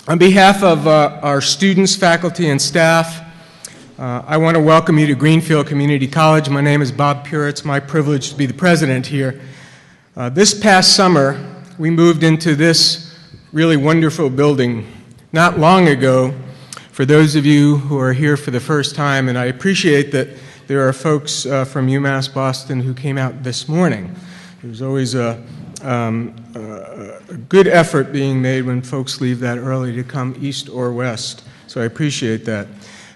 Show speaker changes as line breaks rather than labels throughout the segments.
On behalf of our students, faculty, and staff, I want to welcome you to Greenfield Community College. My name is Bob Purcell. It's my privilege to be the president here. This past summer, we moved into this really wonderful building not long ago. For those of you who are here for the first time, and I appreciate that there are folks from UMass Boston who came out this morning. There's always a good effort being made when folks leave that early to come east or west, so I appreciate that.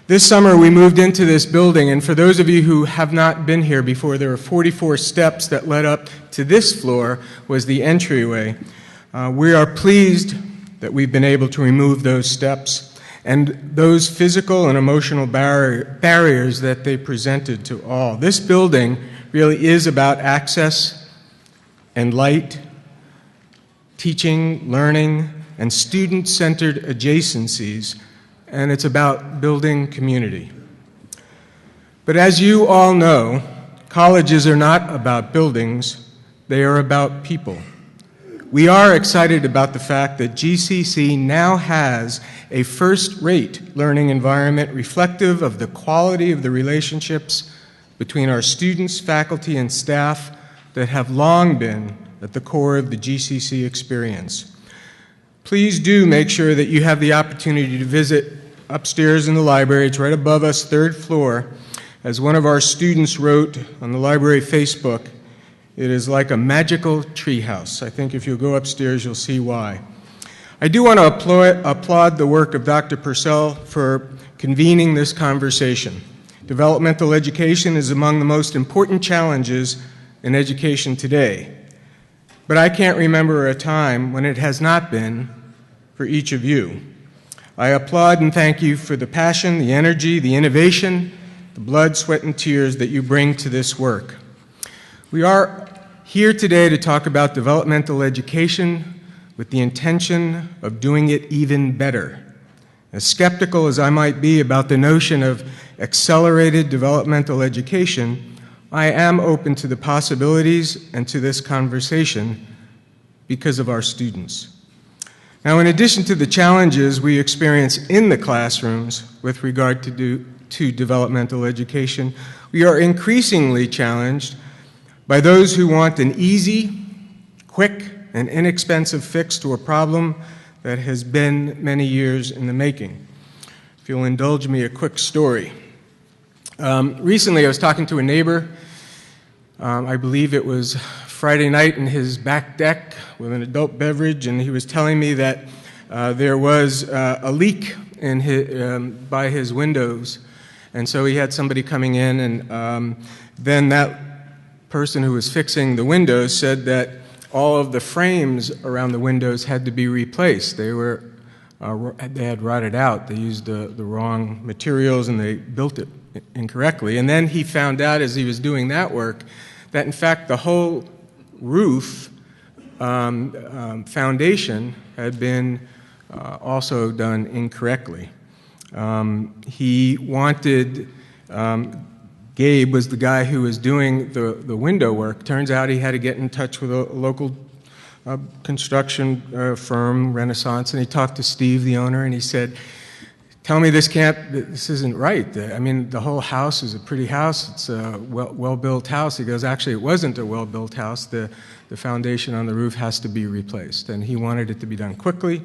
This summer we moved into this building, and for those of you who have not been here before, there are 44 steps that led up to this floor was the entryway. We are pleased that we've been able to remove those steps and those physical and emotional barriers that they presented to all. This building really is about access and light, teaching, learning, and student-centered adjacencies, and it's about building community. But as you all know, colleges are not about buildings, they are about people. We are excited about the fact that GCC now has a first-rate learning environment reflective of the quality of the relationships between our students, faculty, and staff that have long been at the core of the GCC experience. Please do make sure that you have the opportunity to visit upstairs in the library. It's right above us, third floor. As one of our students wrote on the library Facebook, it is like a magical treehouse. I think if you go upstairs, you'll see why. I do want to applaud the work of Dr. Purcell for convening this conversation. Developmental education is among the most important challenges in education today. But I can't remember a time when it has not been for each of you. I applaud and thank you for the passion, the energy, the innovation, the blood, sweat, and tears that you bring to this work. We are here today to talk about developmental education with the intention of doing it even better. As skeptical as I might be about the notion of accelerated developmental education, I am open to the possibilities and to this conversation because of our students. Now, in addition to the challenges we experience in the classrooms with regard to developmental education, we are increasingly challenged by those who want an easy, quick, and inexpensive fix to a problem that has been many years in the making. If you'll indulge me a quick story. Recently, I was talking to a neighbor. I believe it was Friday night in his back deck with an adult beverage, and he was telling me that there was a leak in by his windows, and so he had somebody coming in, and then that person who was fixing the windows said that all of the frames around the windows had to be replaced. They had rotted out. They used the wrong materials, and they built it incorrectly. And then he found out as he was doing that work that in fact the whole roof foundation had been also done incorrectly. He wanted, Gabe was the guy who was doing the window work. Turns out he had to get in touch with a local construction firm, Renaissance, and he talked to Steve, the owner, and he said, "Tell me this isn't right. I mean, the whole house is a pretty house. It's a well-built house." He goes, "Actually, it wasn't a well-built house. The foundation on the roof has to be replaced." And he wanted it to be done quickly,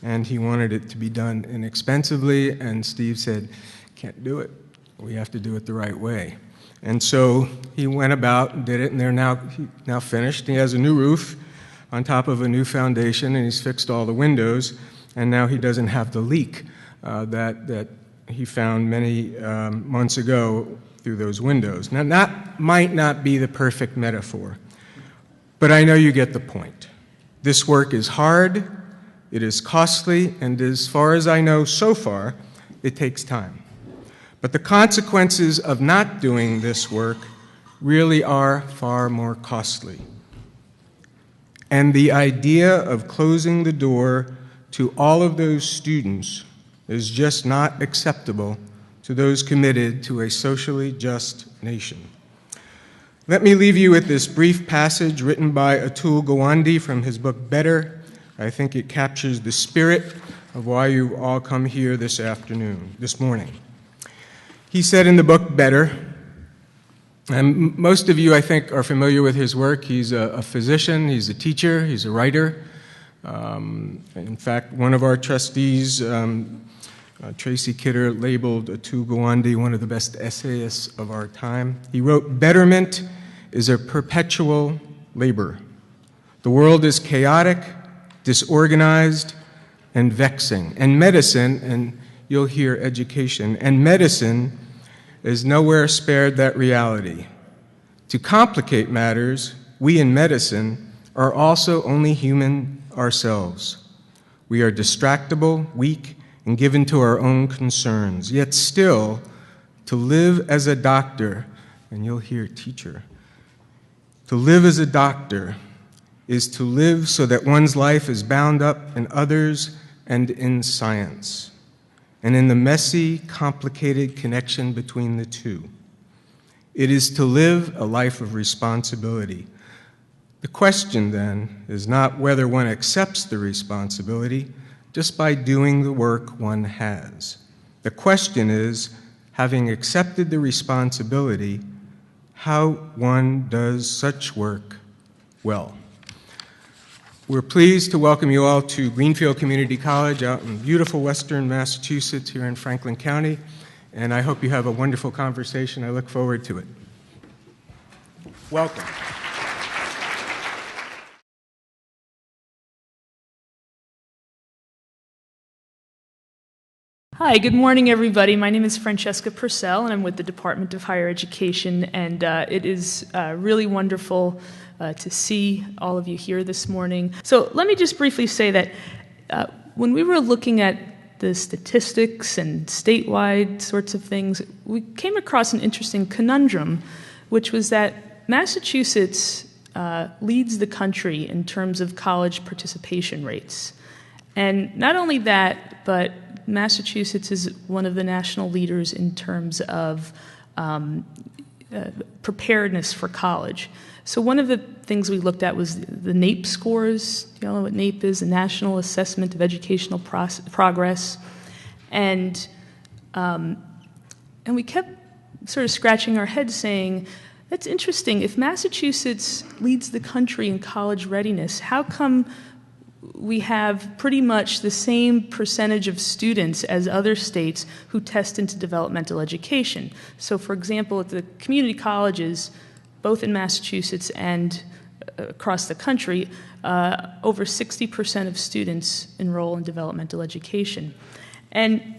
and he wanted it to be done inexpensively, and Steve said, "Can't do it. We have to do it the right way." And so he went about and did it, and they're now finished. He has a new roof on top of a new foundation, and he's fixed all the windows, and now he doesn't have the leak that he found many months ago through those windows. Now, that might not be the perfect metaphor, but I know you get the point. This work is hard, it is costly, and as far as I know so far, it takes time. But the consequences of not doing this work really are far more costly. And the idea of closing the door to all of those students is just not acceptable to those committed to a socially just nation. Let me leave you with this brief passage written by Atul Gawande from his book Better. I think it captures the spirit of why you all come here this morning. He said in the book Better, and most of you, I think, are familiar with his work. He's a physician, he's a teacher, he's a writer. In fact, one of our trustees, Tracy Kidder, labeled Atu Gawande one of the best essayists of our time. He wrote, "Betterment is a perpetual labor. The world is chaotic, disorganized, and vexing. And medicine," and you'll hear education, "and medicine is nowhere spared that reality. To complicate matters, we in medicine are also only human ourselves. We are distractible, weak, and given to our own concerns. Yet still, to live as a doctor," and you'll hear teacher, "to live as a doctor is to live so that one's life is bound up in others and in science, and in the messy, complicated connection between the two. It is to live a life of responsibility. The question, then, is not whether one accepts the responsibility just by doing the work one has. The question is, having accepted the responsibility, how one does such work well." We're pleased to welcome you all to Greenfield Community College out in beautiful western Massachusetts here in Franklin County, and I hope you have a wonderful conversation. I look forward to it. Welcome.
Hi, good morning, everybody. My name is Francesca Purcell, and I'm with the Department of Higher Education, and it is really wonderful to see all of you here this morning. So let me just briefly say that when we were looking at the statistics and statewide sorts of things, we came across an interesting conundrum, which was that Massachusetts leads the country in terms of college participation rates. And not only that, but Massachusetts is one of the national leaders in terms of preparedness for college. So one of the things we looked at was the NAEP scores. You all know what NAEP is, the National Assessment of Educational Progress. And we kept sort of scratching our heads saying, that's interesting. If Massachusetts leads the country in college readiness, how come we have pretty much the same percentage of students as other states who test into developmental education? So, for example, at the community colleges, both in Massachusetts and across the country, over 60% of students enroll in developmental education. And,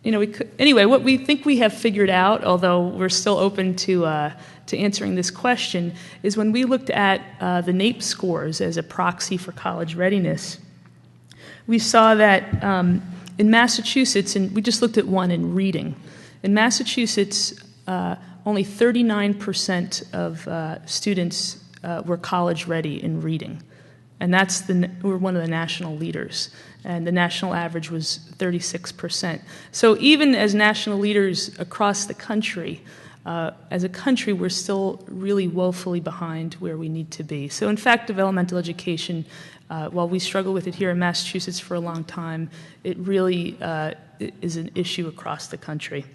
you know, anyway, what we think we have figured out, although we're still open to answering this question, is when we looked at the NAEP scores as a proxy for college readiness, we saw that in Massachusetts, and we just looked at one in reading. In Massachusetts, only 39% of students were college ready in reading. And we're one of the national leaders. And the national average was 36%. So even as national leaders across the country, as a country, we're still really woefully behind where we need to be. So in fact, developmental education, while we struggle with it here in Massachusetts for a long time, it really is an issue across the country.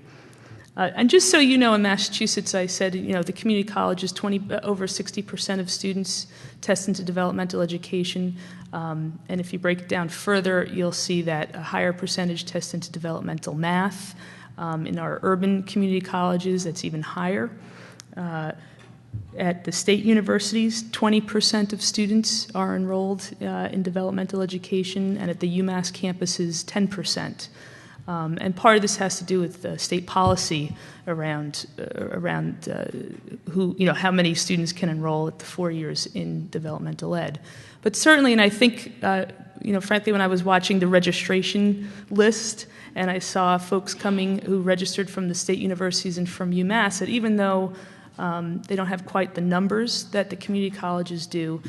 And just so you know, in Massachusetts, I said, you know, the community colleges, over 60% of students test into developmental education. And if you break it down further, you'll see that a higher percentage test into developmental math. In our urban community colleges, that's even higher. At the state universities, 20% of students are enrolled in developmental education, and at the UMass campuses, 10%. And part of this has to do with state policy around who, you know, how many students can enroll at the 4 years in developmental ed. But certainly, and I think, you know, frankly, when I was watching the registration list and I saw folks coming who registered from the state universities and from UMass, that even though they don't have quite the numbers that the community colleges do,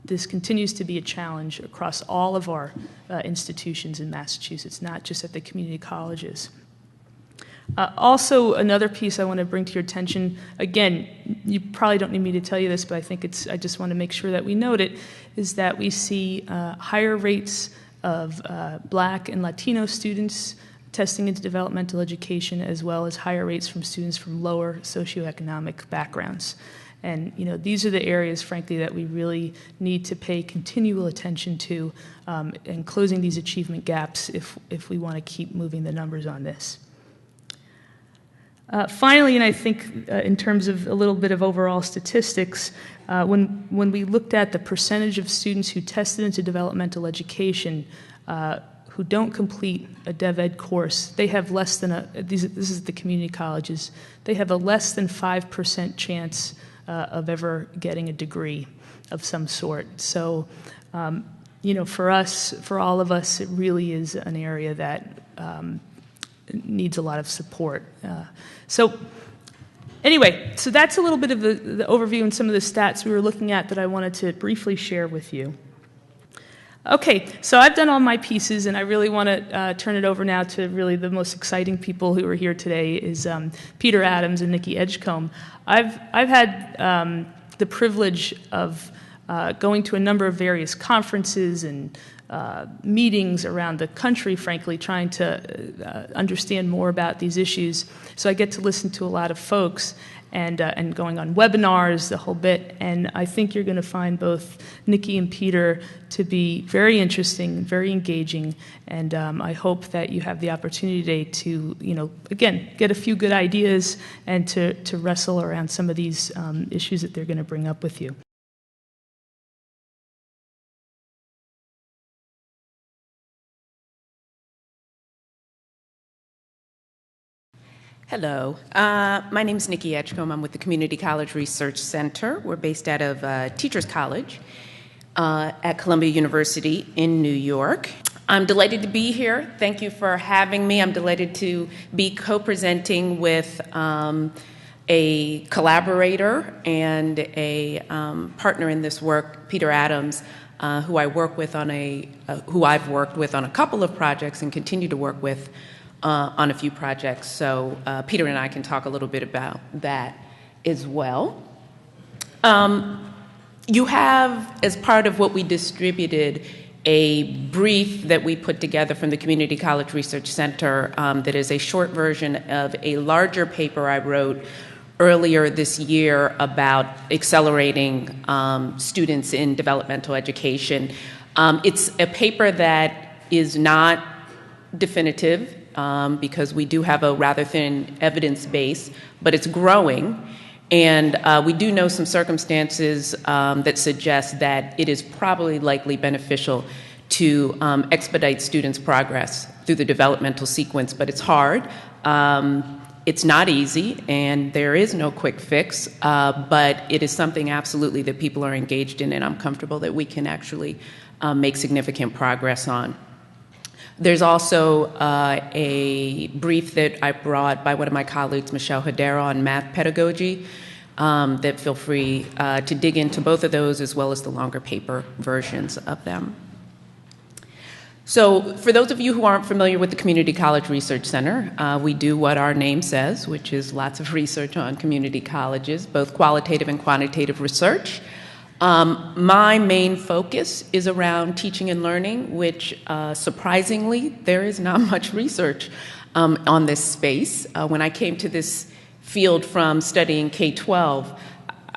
this continues to be a challenge across all of our institutions in Massachusetts, not just at the community colleges. Also, another piece I want to bring to your attention, again, you probably don't need me to tell you this, but I think I just want to make sure that we note it, is that we see higher rates of Black and Latino students testing into developmental education, as well as higher rates from students from lower socioeconomic backgrounds. And these are the areas, frankly, that we really need to pay continual attention to and closing these achievement gaps if we want to keep moving the numbers on this. Finally, and I think in terms of a little bit of overall statistics, when we looked at the percentage of students who tested into developmental education who don't complete a dev ed course, they have less than this is the community colleges, they have a less than 5% chance of ever getting a degree of some sort. So, for us, for all of us, it really is an area that needs a lot of support. So that's a little bit of the overview and some of the stats we were looking at that I wanted to briefly share with you. Okay, so I've done all my pieces, and I really want to turn it over now to really the most exciting people who are here today is Peter Adams and Nikki Edgecombe. I've had the privilege of going to a number of various conferences and meetings around the country, frankly, trying to understand more about these issues. So I get to listen to a lot of folks and going on webinars, the whole bit. And I think you're going to find both Nikki and Peter to be very interesting, very engaging. And I hope that you have the opportunity today to, again, get a few good ideas and to wrestle around some of these issues that they're going to bring up with you.
Hello, my name is Nikki Edgecombe. I'm with the Community College Research Center. We're based out of Teachers College at Columbia University in New York. I'm delighted to be here. Thank you for having me. I'm delighted to be co-presenting with a collaborator and a partner in this work, Peter Adams, who I've worked with on a couple of projects and continue to work with on a few projects. So Peter and I can talk a little bit about that as well. You have, as part of what we distributed, a brief that we put together from the Community College Research Center that is a short version of a larger paper I wrote earlier this year about accelerating students in developmental education. It's a paper that is not definitive, because we do have a rather thin evidence base, but it's growing. And we do know some circumstances that suggest that it is probably likely beneficial to expedite students' progress through the developmental sequence, but it's hard. It's not easy, and there is no quick fix, but it is something absolutely that people are engaged in, and I'm comfortable that we can actually make significant progress on. There's also a brief that I brought by one of my colleagues, Michelle Hedera, on math pedagogy, that feel free to dig into both of those as well as the longer paper versions of them. So for those of you who aren't familiar with the Community College Research Center, we do what our name says, which is lots of research on community colleges, both qualitative and quantitative research. My main focus is around teaching and learning, which surprisingly, there is not much research on this space. When I came to this field from studying K-12,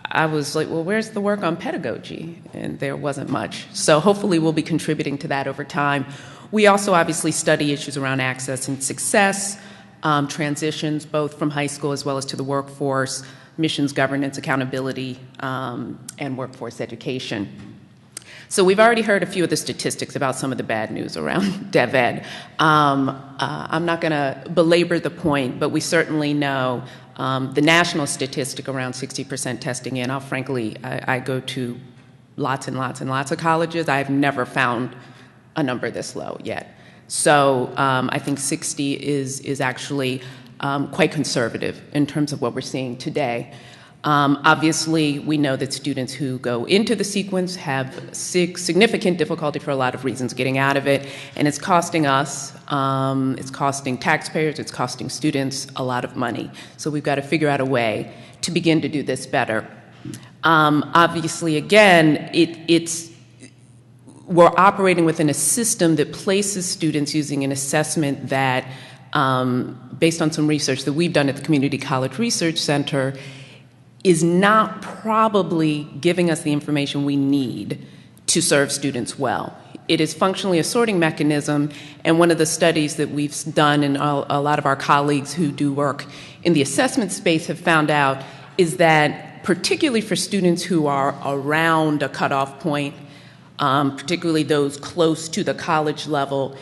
I was like, well, where's the work on pedagogy? And there wasn't much. So hopefully we'll be contributing to that over time. We also obviously study issues around access and success, transitions both from high school as well as to the workforce, missions, governance, accountability, and workforce education. So we've already heard a few of the statistics about some of the bad news around Dev Ed. I'm not going to belabor the point, but we certainly know the national statistic around 60% testing in. I go to lots and lots and lots of colleges. I've never found a number this low yet. So I think 60 is actually quite conservative in terms of what we're seeing today. Obviously, we know that students who go into the sequence have significant difficulty for a lot of reasons getting out of it, and it's costing us, it's costing taxpayers, it's costing students a lot of money. So we've got to figure out a way to begin to do this better. Obviously, again, we're operating within a system that places students using an assessment that, based on some research that we've done at the Community College Research Center, is not probably giving us the information we need to serve students well. It is functionally a sorting mechanism, and one of the studies that we've done, and a lot of our colleagues who do work in the assessment space have found out, is that particularly for students who are around a cutoff point, particularly those close to the college level,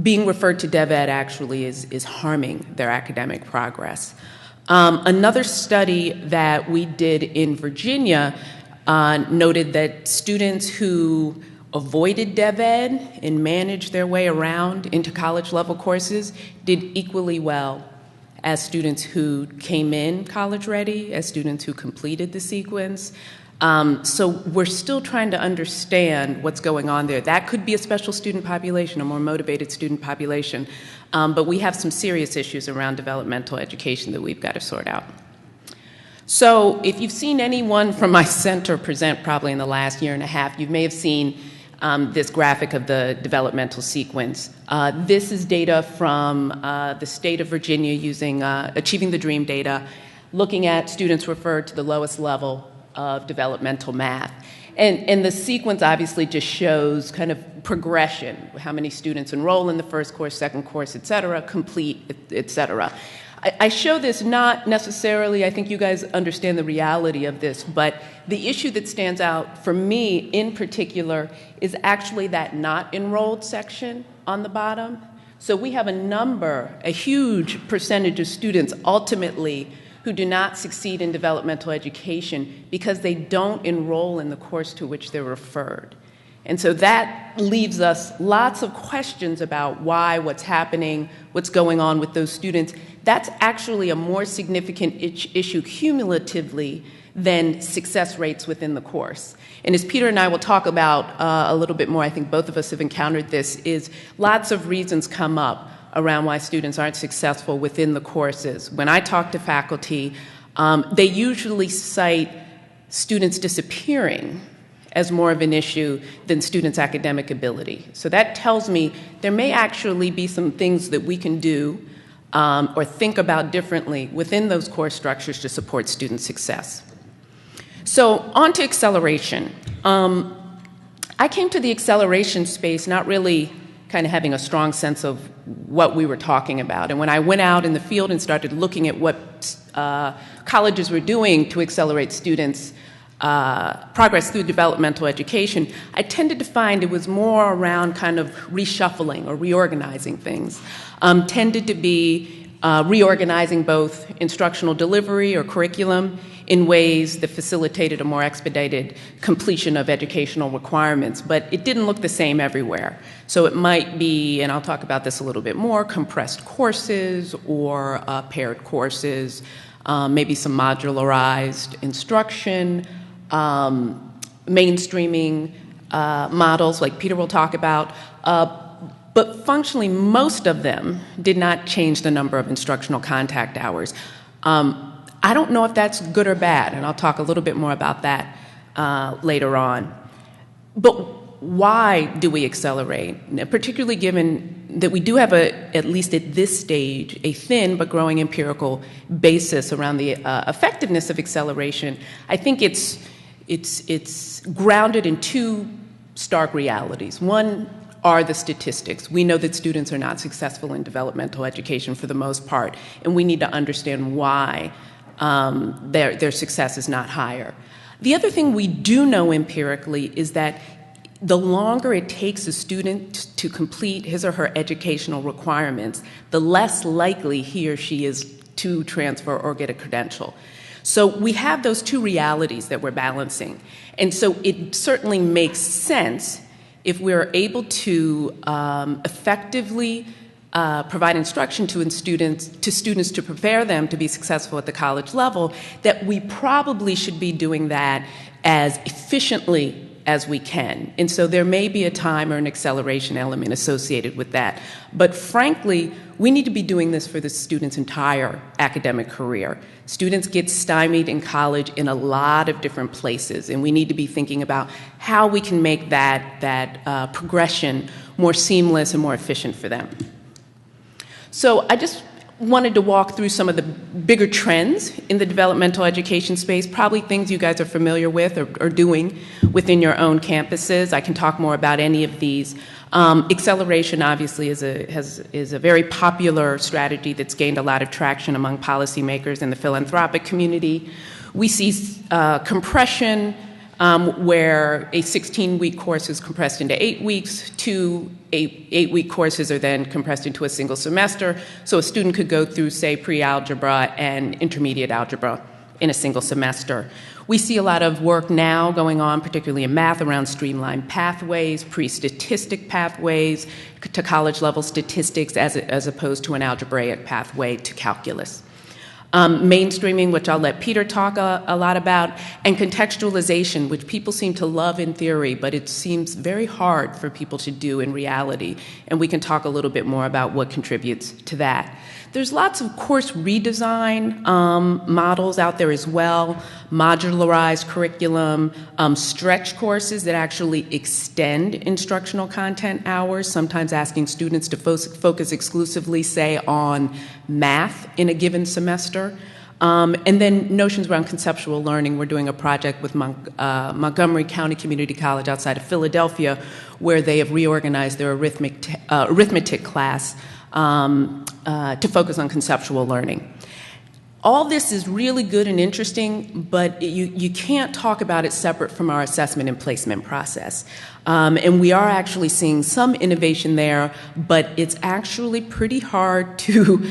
being referred to DevEd actually is harming their academic progress. Another study that we did in Virginia noted that students who avoided DevEd and managed their way around into college-level courses did equally well as students who came in college-ready, as students who completed the sequence. So we're still trying to understand what's going on there. That could be a special student population, a more motivated student population, but we have some serious issues around developmental education that we've got to sort out. So if you've seen anyone from my center present probably in the last year and a half, you may have seen this graphic of the developmental sequence. This is data from the state of Virginia using Achieving the Dream data, looking at students referred to the lowest level of developmental math. And the sequence obviously just shows kind of progression, how many students enroll in the first course, second course, et cetera, complete, et cetera. I show this not necessarily, I think you guys understand the reality of this, but the issue that stands out for me in particular is actually that not enrolled section on the bottom. So we have a huge percentage of students ultimately who do not succeed in developmental education because they don't enroll in the course to which they're referred. And so that leaves us lots of questions about why, what's happening, what's going on with those students. That's actually a more significant issue cumulatively than success rates within the course. And as Peter and I will talk about a little bit more, I think both of us have encountered this, is lots of reasons come up around why students aren't successful within the courses. When I talk to faculty, they usually cite students disappearing as more of an issue than students' academic ability. So that tells me there may actually be some things that we can do or think about differently within those course structures to support student success. So on to acceleration. I came to the acceleration space not really kind of having a strong sense of what we were talking about. And when I went out in the field and started looking at what colleges were doing to accelerate students' progress through developmental education, I tended to find it was more around kind of reshuffling or reorganizing things. Tended to be reorganizing both instructional delivery or curriculum in ways that facilitated a more expedited completion of educational requirements, but it didn't look the same everywhere. So it might be, and I'll talk about this a little bit more, compressed courses or paired courses, maybe some modularized instruction, mainstreaming models like Peter will talk about, but functionally most of them did not change the number of instructional contact hours. I don't know if that's good or bad, and I'll talk a little bit more about that later on. But why do we accelerate? Particularly given that we do have, at least at this stage, a thin but growing empirical basis around the effectiveness of acceleration. I think it's grounded in two stark realities. One are the statistics. We know that students are not successful in developmental education for the most part, and we need to understand why their success is not higher. The other thing we do know empirically is that the longer it takes a student to complete his or her educational requirements, the less likely he or she is to transfer or get a credential. So we have those two realities that we're balancing. And so it certainly makes sense if we're able to effectively provide instruction to students to prepare them to be successful at the college level, that we probably should be doing that as efficiently as we can. And so there may be a time or an acceleration element associated with that. But frankly, we need to be doing this for the student's entire academic career. Students get stymied in college in a lot of different places, and we need to be thinking about how we can make that progression more seamless and more efficient for them. So I just wanted to walk through some of the bigger trends in the developmental education space, probably things you guys are familiar with or doing within your own campuses. I can talk more about any of these. Acceleration, obviously, is a very popular strategy that's gained a lot of traction among policymakers and the philanthropic community. We see compression, where a 16-week course is compressed into 8 weeks. 2 8-week courses are then compressed into a single semester. So a student could go through, say, pre-algebra and intermediate algebra in a single semester. We see a lot of work now going on, particularly in math, around streamlined pathways, pre-statistic pathways to college-level statistics as opposed to an algebraic pathway to calculus. Mainstreaming, which I'll let Peter talk a lot about, and contextualization, which people seem to love in theory, but it seems very hard for people to do in reality. And we can talk a little bit more about what contributes to that. There's lots of course redesign models out there as well, modularized curriculum, stretch courses that actually extend instructional content hours, sometimes asking students to focus exclusively, say, on math in a given semester. And then notions around conceptual learning. We're doing a project with Montgomery County Community College outside of Philadelphia, where they have reorganized their arithmetic class to focus on conceptual learning. All this is really good and interesting, but you can't talk about it separate from our assessment and placement process. And we are actually seeing some innovation there, but it's actually pretty hard to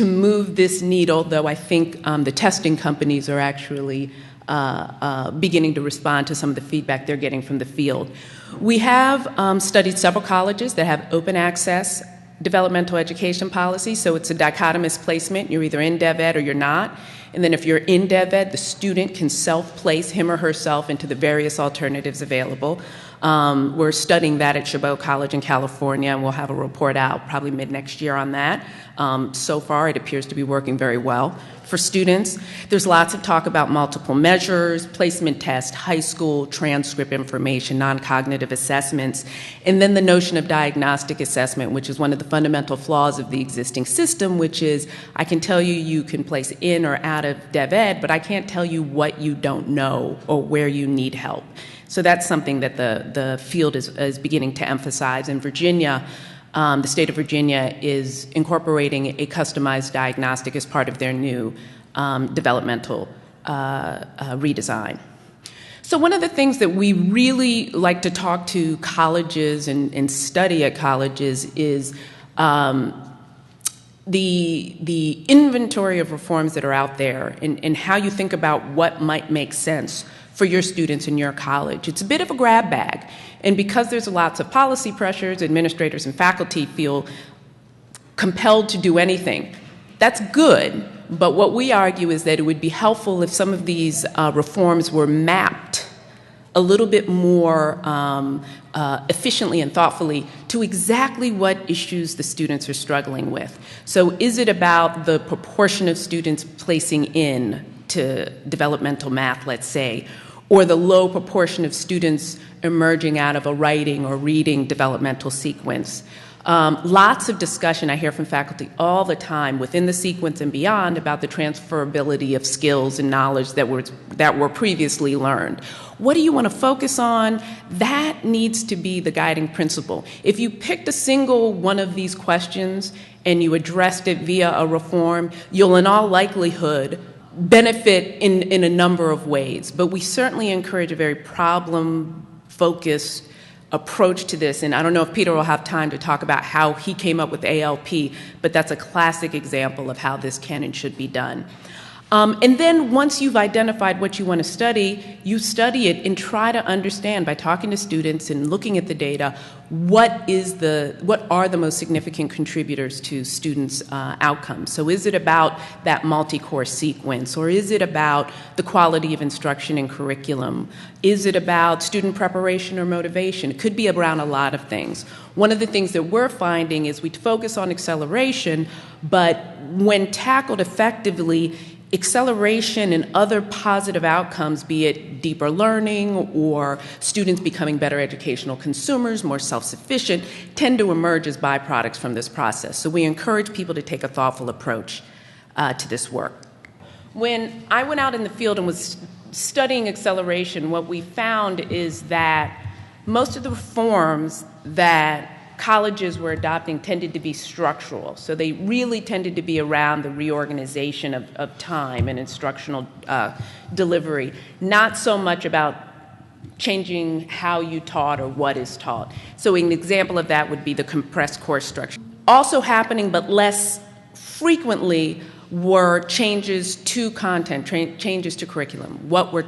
move this needle, though I think the testing companies are actually beginning to respond to some of the feedback they're getting from the field. We have studied several colleges that have open access developmental education policy, so it's a dichotomous placement. You're either in DevEd or you're not. And then if you're in DevEd, the student can self-place him or herself into the various alternatives available. We're studying that at Chabot College in California, and we'll have a report out probably mid-next year on that. So far, it appears to be working very well for students. There's lots of talk about multiple measures, placement tests, high school transcript information, non-cognitive assessments, and then the notion of diagnostic assessment, which is one of the fundamental flaws of the existing system, which is I can tell you you can place in or out of DevEd, but I can't tell you what you don't know or where you need help. So that's something that the field is beginning to emphasize. In Virginia, the state of Virginia is incorporating a customized diagnostic as part of their new developmental redesign. So one of the things that we really like to talk to colleges and study at colleges is the inventory of reforms that are out there and how you think about what might make sense for your students in your college. It's a bit of a grab bag. And because there's lots of policy pressures, administrators and faculty feel compelled to do anything. That's good, but what we argue is that it would be helpful if some of these reforms were mapped a little bit more efficiently and thoughtfully to exactly what issues the students are struggling with. So is it about the proportion of students placing in to developmental math, let's say, or the low proportion of students emerging out of a writing or reading developmental sequence? Lots of discussion I hear from faculty all the time within the sequence and beyond about the transferability of skills and knowledge that were previously learned. What do you want to focus on? That needs to be the guiding principle. If you picked a single one of these questions and you addressed it via a reform, you'll in all likelihood benefit in a number of ways. But we certainly encourage a very problem-focused approach to this, and I don't know if Peter will have time to talk about how he came up with ALP, but that's a classic example of how this can and should be done. And then once you've identified what you want to you study it and try to understand by talking to students and looking at the data, what are the most significant contributors to students' outcomes. So is it about that multi-course sequence, or is it about the quality of instruction and curriculum? Is it about student preparation or motivation? It could be around a lot of things. One of the things that we're finding is we focus on acceleration, but when tackled effectively, acceleration and other positive outcomes, be it deeper learning or students becoming better educational consumers, more self-sufficient, tend to emerge as byproducts from this process. So we encourage people to take a thoughtful approach to this work. When I went out in the field and was studying acceleration, what we found is that most of the reforms that colleges were adopting tended to be structural. So they really tended to be around the reorganization of time and instructional delivery, not so much about changing how you taught or what is taught. So an example of that would be the compressed course structure. Also happening, but less frequently, were changes to content, changes to curriculum, what we're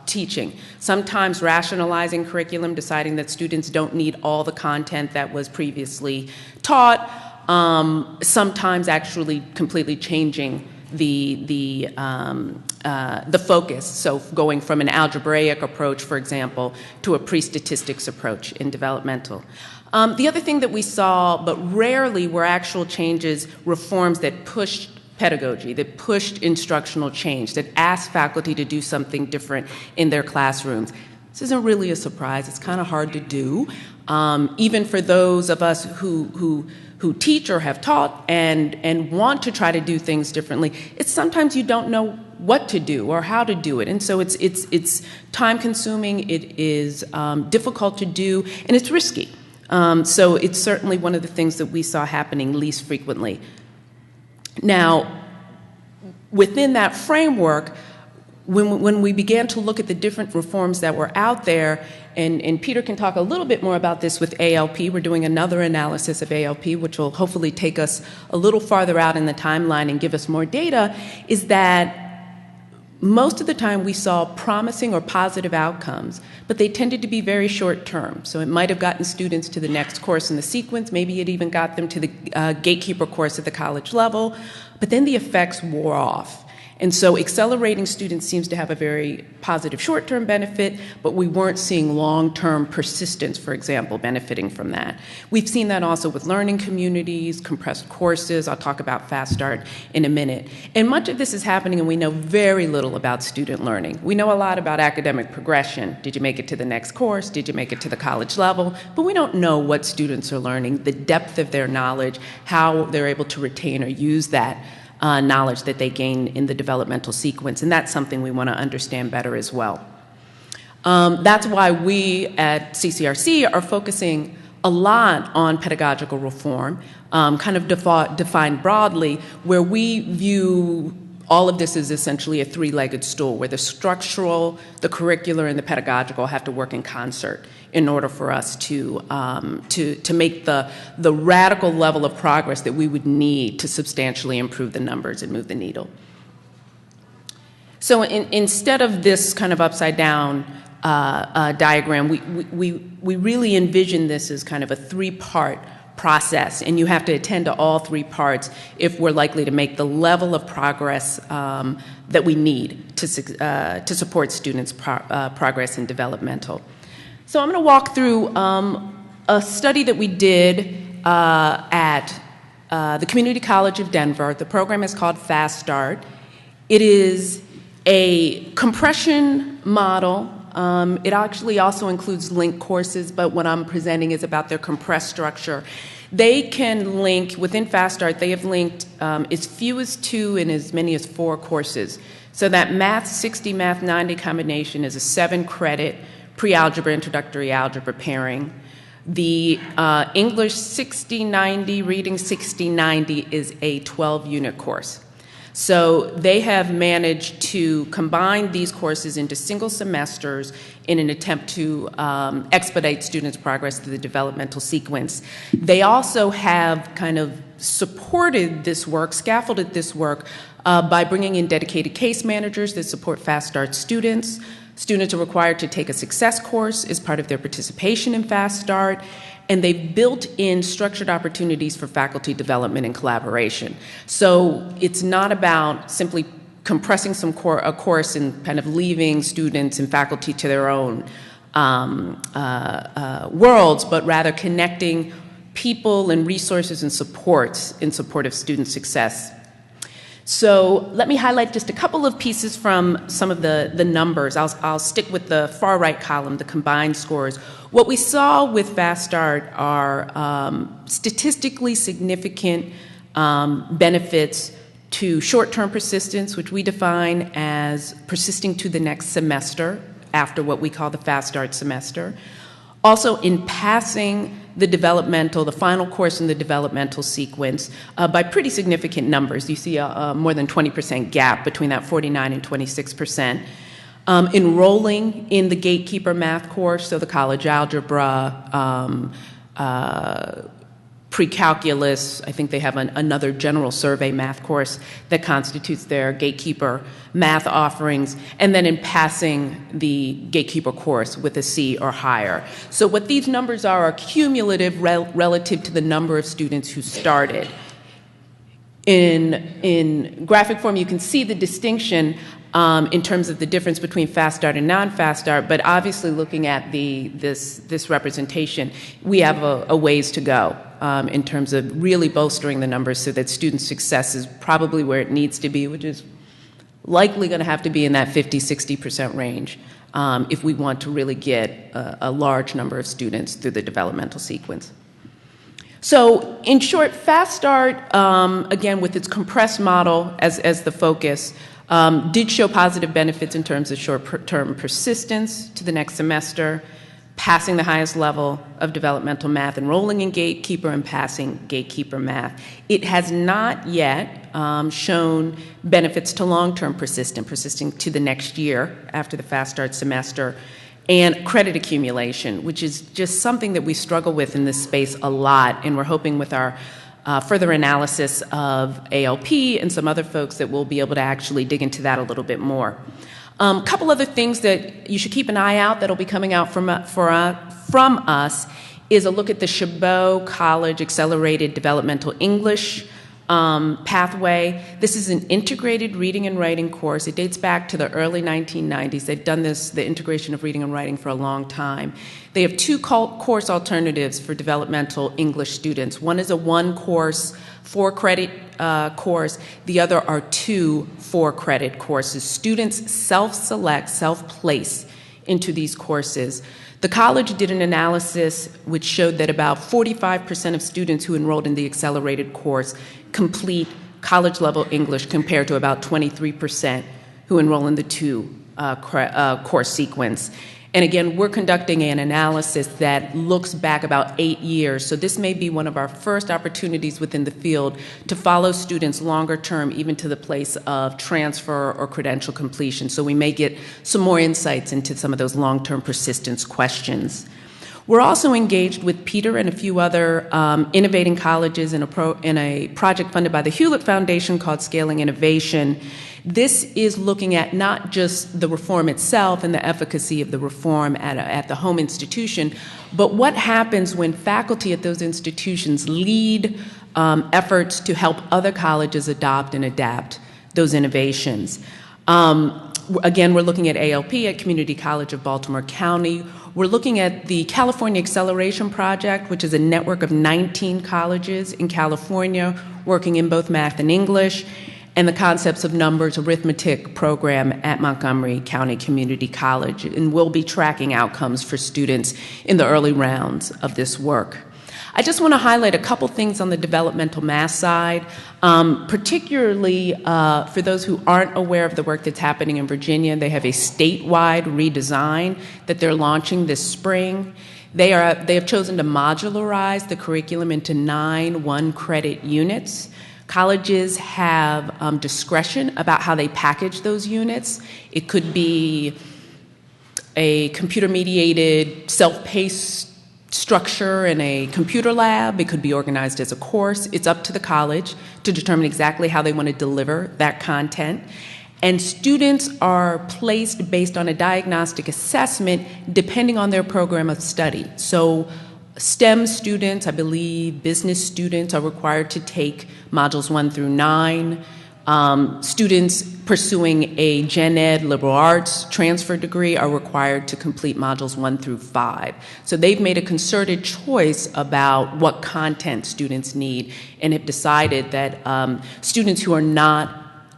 teaching. Sometimes rationalizing curriculum, deciding that students don't need all the content that was previously taught, sometimes actually completely changing the focus. So going from an algebraic approach, for example, to a pre-statistics approach in developmental. The other thing that we saw, but rarely, were actual changes, reforms that pushed pedagogy, that pushed instructional change, that asked faculty to do something different in their classrooms. This isn't really a surprise. It's kind of hard to do, even for those of us who teach or have taught and want to try to do things differently. It's sometimes you don't know what to do or how to do it, and so it's time consuming. It is difficult to do, and it's risky. So it's certainly one of the things that we saw happening least frequently. Now, within that framework, when we began to look at the different reforms that were out there, and Peter can talk a little bit more about this with ALP, we're doing another analysis of ALP, which will hopefully take us a little farther out in the timeline and give us more data, is that most of the time we saw promising or positive outcomes, but they tended to be very short term. So it might have gotten students to the next course in the sequence, maybe it even got them to the Gatekeeper course at the college level, but then the effects wore off. And so accelerating students seems to have a very positive short-term benefit, but we weren't seeing long-term persistence, for example, benefiting from that. We've seen that also with learning communities, compressed courses. I'll talk about FastStart in a minute. And much of this is happening, and we know very little about student learning. We know a lot about academic progression. Did you make it to the next course? Did you make it to the college level? But we don't know what students are learning, the depth of their knowledge, how they're able to retain or use that knowledge that they gain in the developmental sequence, and that's something we want to understand better as well. That's why we at CCRC are focusing a lot on pedagogical reform, kind of defined broadly, where we view all of this as essentially a three-legged stool, where the structural, the curricular, and the pedagogical have to work in concert in order for us to make the radical level of progress that we would need to substantially improve the numbers and move the needle. So instead of this kind of upside-down diagram, we really envision this as kind of a three-part process, and you have to attend to all three parts if we're likely to make the level of progress that we need to support students' progress in developmental. So I'm going to walk through a study that we did at the Community College of Denver. The program is called FastStart. It is a compression model. It actually also includes linked courses, but what I'm presenting is about their compressed structure. They can link, within FastStart, they have linked as few as 2 and as many as 4 courses. So that Math 60, Math 90 combination is a 7-credit pre-algebra, introductory algebra pairing. The English 60-90, reading 60-90 is a 12-unit course. So they have managed to combine these courses into single semesters in an attempt to expedite students' progress through the developmental sequence. They also have kind of supported this work, scaffolded this work, by bringing in dedicated case managers that support FastStart students. Students are required to take a success course as part of their participation in FastStart, and they've built in structured opportunities for faculty development and collaboration. So it's not about simply compressing a course and kind of leaving students and faculty to their own worlds, but rather connecting people and resources and supports in support of student success. So let me highlight just a couple of pieces from some of the numbers. I'll stick with the far right column, the combined scores. What we saw with FastStart are statistically significant benefits to short-term persistence, which we define as persisting to the next semester after what we call the FastStart semester. Also in passing the final course in the developmental sequence by pretty significant numbers. You see a more than 20% gap between that 49 and 26%. Enrolling in the Gatekeeper math course, so the college algebra, pre-calculus, I think they have another general survey math course that constitutes their Gatekeeper math offerings, and then in passing the Gatekeeper course with a C or higher. So what these numbers are cumulative relative to the number of students who started. In graphic form, you can see the distinction in terms of the difference between FastStart and non-FastStart, but obviously looking at this representation, we have a ways to go in terms of really bolstering the numbers so that student success is probably where it needs to be, which is likely going to have to be in that 50-60% range if we want to really get a large number of students through the developmental sequence. So in short, FastStart, again, with its compressed model as the focus, did show positive benefits in terms of short-term persistence to the next semester, passing the highest level of developmental math, enrolling in Gatekeeper, and passing Gatekeeper math. It has not yet shown benefits to long-term persisting to the next year after the FastStart semester, and credit accumulation, which is just something that we struggle with in this space a lot, and we're hoping with our further analysis of ALP and some other folks that we'll be able to actually dig into that a little bit more. A couple other things that you should keep an eye out that'll be coming out from us is a look at the Chabot College Accelerated Developmental English pathway. This is an integrated reading and writing course. It dates back to the early 1990s. They've done the integration of reading and writing for a long time. They have two course alternatives for developmental English students. One is a one-course, 4-credit course. The other are 2 4-credit courses. Students self-select, self-place into these courses. The college did an analysis which showed that about 45% of students who enrolled in the accelerated course complete college-level English compared to about 23% who enroll in the 2 course sequence. And again, we're conducting an analysis that looks back about 8 years. So this may be one of our first opportunities within the field to follow students longer term, even to the place of transfer or credential completion. So we may get some more insights into some of those long-term persistence questions. We're also engaged with Peter and a few other innovating colleges in a project funded by the Hewlett Foundation called Scaling Innovation. This is looking at not just the reform itself and the efficacy of the reform at the home institution, but what happens when faculty at those institutions lead efforts to help other colleges adopt and adapt those innovations. Again, we're looking at ALP at Community College of Baltimore County. We're looking at the California Acceleration Project, which is a network of 19 colleges in California working in both math and English, and the Concepts of Numbers Arithmetic program at Montgomery County Community College. And we'll be tracking outcomes for students in the early rounds of this work. I just want to highlight a couple things on the developmental math side, particularly for those who aren't aware of the work that's happening in Virginia. They have a statewide redesign that they're launching this spring. They have chosen to modularize the curriculum into 9 one-credit units, Colleges have discretion about how they package those units. It could be a computer-mediated, self-paced structure in a computer lab. It could be organized as a course. It's up to the college to determine exactly how they want to deliver that content. And students are placed based on a diagnostic assessment depending on their program of study. So STEM students, I believe business students, are required to take modules 1 through 9. Students pursuing a gen ed liberal arts transfer degree are required to complete modules 1 through 5. So they've made a concerted choice about what content students need and have decided that students who are not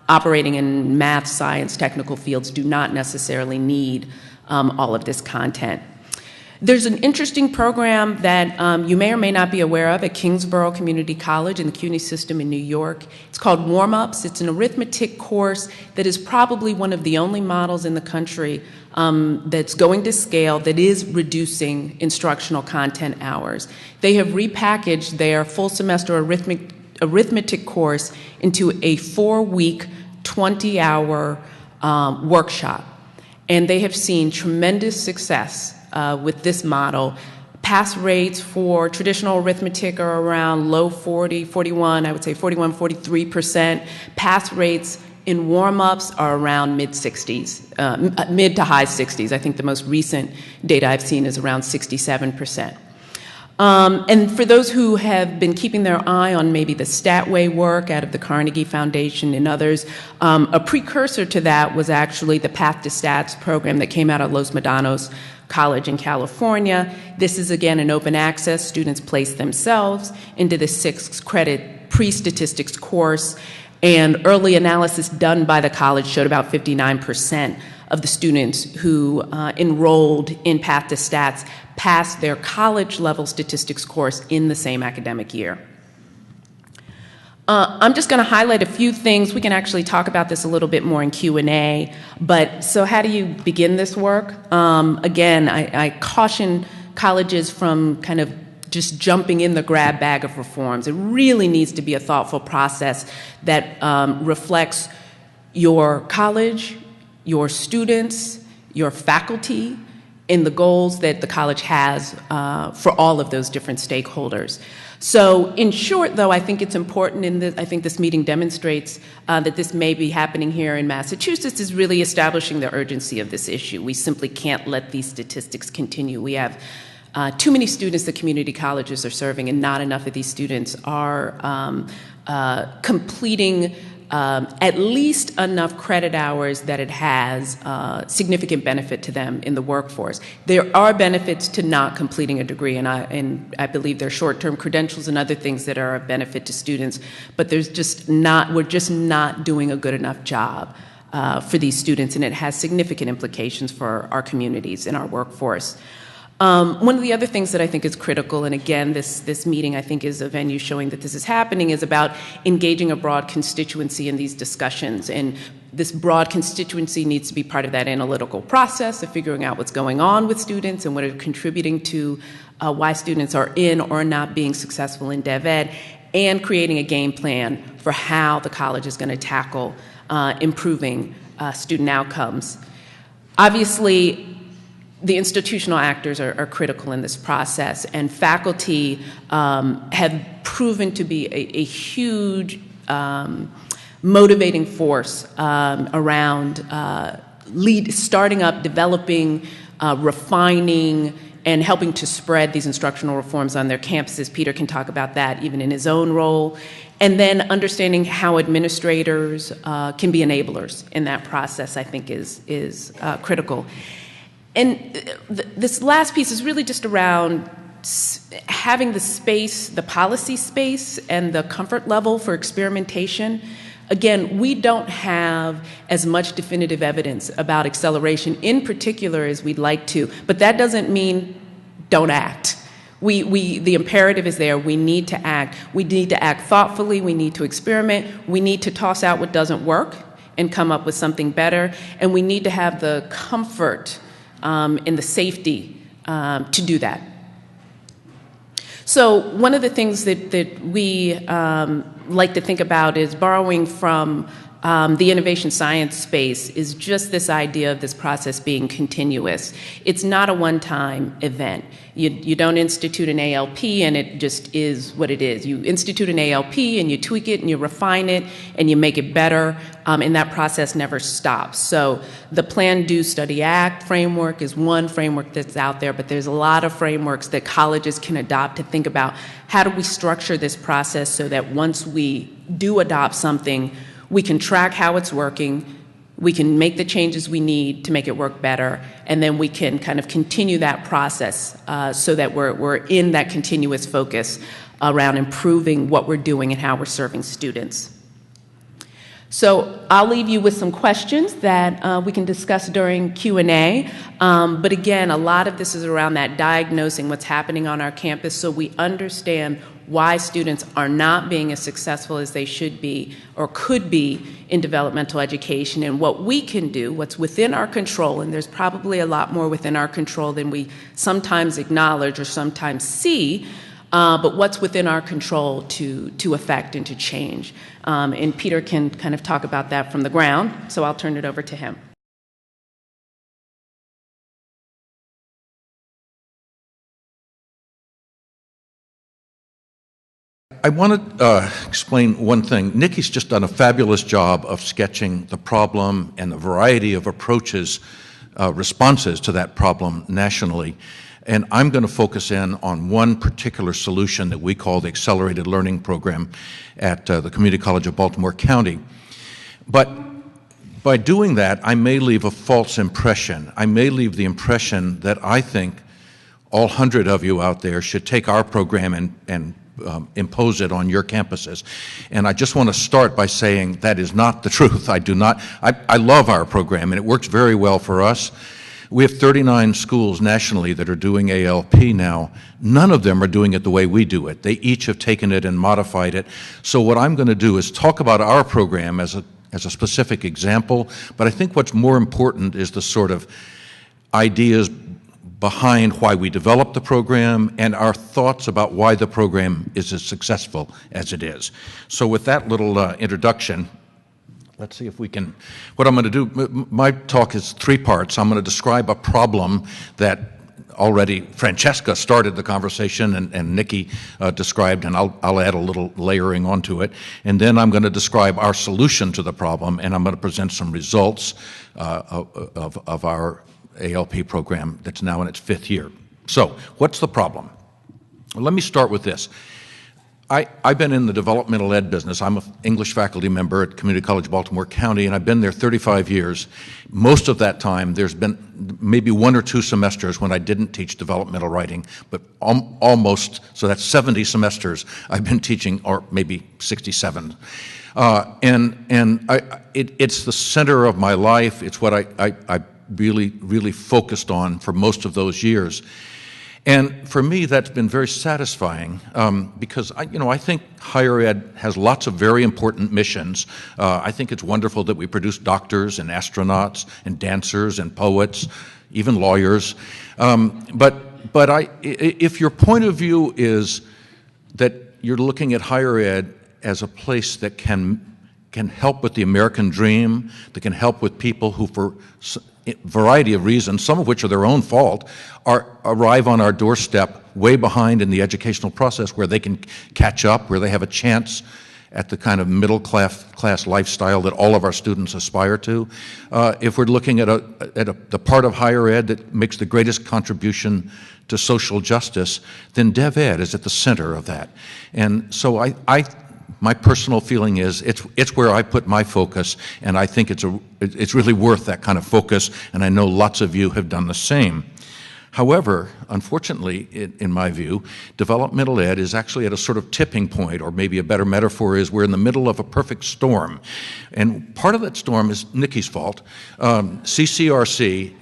operating in math, science, technical fields do not necessarily need all of this content. There's an interesting program that you may or may not be aware of at Kingsborough Community College in the CUNY system in New York. It's called Warm-Ups. It's an arithmetic course that is probably one of the only models in the country that's going to scale, that is reducing instructional content hours. They have repackaged their full semester arithmetic course into a 4-week, 20-hour workshop. And they have seen tremendous success with this model. Pass rates for traditional arithmetic are around low 41, I would say 41, 43%. Pass rates in warm-ups are around mid-60s, mid to high 60s. I think the most recent data I've seen is around 67%. And for those who have been keeping their eye on maybe the Statewide work out of the Carnegie Foundation and others, a precursor to that was actually the Path to Stats program that came out of Los Medanos College in California. This is, again, an open access. Students place themselves into the 6-credit pre-statistics course, and early analysis done by the college showed about 59% of the students who enrolled in Path to Stats passed their college-level statistics course in the same academic year. I'm just going to highlight a few things. We can actually talk about this a little bit more in Q&A. But so how do you begin this work? Again, I caution colleges from kind of just jumping in the grab bag of reforms. It really needs to be a thoughtful process that reflects your college, your students, your faculty, and the goals that the college has for all of those different stakeholders. So in short, though, I think it's important, and I think this meeting demonstrates that this may be happening here in Massachusetts, is really establishing the urgency of this issue. We simply can't let these statistics continue. We have too many students that community colleges are serving, and not enough of these students are completing at least enough credit hours that it has significant benefit to them in the workforce. There are benefits to not completing a degree, and I believe there are short-term credentials and other things that are of benefit to students, but we're just not doing a good enough job for these students, and it has significant implications for our communities and our workforce. One of the other things that I think is critical, and again, this meeting I think is a venue showing that this is happening, is about engaging a broad constituency in these discussions. And this broad constituency needs to be part of that analytical process of figuring out what's going on with students and what are contributing to why students are in or not being successful in Dev Ed, and creating a game plan for how the college is going to tackle improving student outcomes. Obviously, the institutional actors are critical in this process, and faculty have proven to be a huge motivating force around starting up, developing, refining, and helping to spread these instructional reforms on their campuses. Peter can talk about that even in his own role. And then understanding how administrators can be enablers in that process, I think, is critical. And this last piece is really just around having the space, the policy space, and the comfort level for experimentation. Again, we don't have as much definitive evidence about acceleration in particular as we'd like to, but that doesn't mean don't act. The imperative is there. We need to act. We need to act thoughtfully. We need to experiment. We need to toss out what doesn't work and come up with something better. And we need to have the comfort and the safety to do that. So one of the things that we like to think about is borrowing from the innovation science space is just this idea of this process being continuous. It's not a one-time event. You don't institute an ALP and it just is what it is. You institute an ALP and you tweak it and you refine it and you make it better, and that process never stops. So the Plan, Do, Study, Act framework is one framework that's out there, but there's a lot of frameworks that colleges can adopt to think about how do we structure this process so that once we do adopt something, we can track how it's working, we can make the changes we need to make it work better, and then we can kind of continue that process so that we're in that continuous focus around improving what we're doing and how we're serving students. So I'll leave you with some questions that we can discuss during Q&A. But again, a lot of this is around that diagnosing what's happening on our campus so we understand why students are not being as successful as they should be or could be in developmental education, and what we can do, what's within our control, and there's probably a lot more within our control than we sometimes acknowledge or sometimes see, but what's within our control to affect and to change. And Peter can kind of talk about that from the ground, so I'll turn it over to him.
I want to explain one thing. Nikki's just done a fabulous job of sketching the problem and the variety of approaches, responses to that problem nationally. And I'm going to focus in on one particular solution that we call the Accelerated Learning Program at the Community College of Baltimore County. But by doing that, I may leave a false impression. I may leave the impression that I think all 100 of you out there should take our program and impose it on your campuses. And I just want to start by saying that is not the truth. I love our program and it works very well for us. We have 39 schools nationally that are doing ALP now. None of them are doing it the way we do it. They each have taken it and modified it. So what I'm going to do is talk about our program as a specific example, but I think what's more important is the sort of ideas behind why we developed the program and our thoughts about why the program is as successful as it is. So with that little introduction, let's see if we can, what I'm going to do, my talk is 3 parts. I'm going to describe a problem that already Francesca started the conversation and Nikki described, and I'll add a little layering onto it. And then I'm going to describe our solution to the problem, and I'm going to present some results of our ALP program that's now in its 5th year. So, what's the problem? Well, let me start with this. I've been in the developmental ed business. I'm an English faculty member at Community College Baltimore County, and I've been there 35 years. Most of that time, there's been maybe 1 or 2 semesters when I didn't teach developmental writing, but almost, so that's 70 semesters I've been teaching, or maybe 67. It's the center of my life. It's what I really focused on for most of those years. And for me, that's been very satisfying because I think higher ed has lots of very important missions. I think it's wonderful that we produce doctors and astronauts and dancers and poets, even lawyers. But if your point of view is that you're looking at higher ed as a place that can help with the American dream, that can help with people who, for a variety of reasons, some of which are their own fault, arrive on our doorstep way behind in the educational process where they can catch up, where they have a chance at the kind of middle-class lifestyle that all of our students aspire to. If we're looking at the part of higher ed that makes the greatest contribution to social justice, then Dev Ed is at the center of that. And so my personal feeling is it's where I put my focus, and I think it's really worth that kind of focus, and I know lots of you have done the same. However, unfortunately, in my view, developmental ed is actually at a sort of tipping point, or maybe a better metaphor is we're in the middle of a perfect storm. And part of that storm is Nikki's fault. CCRC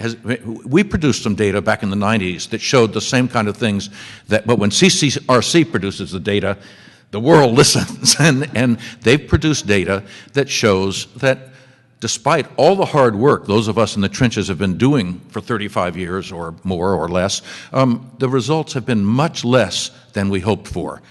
we produced some data back in the 90s that showed the same kind of things but when CCRC produces the data, the world listens, and they've produced data that shows that despite all the hard work those of us in the trenches have been doing for 35 years or more or less, the results have been much less than we hoped for.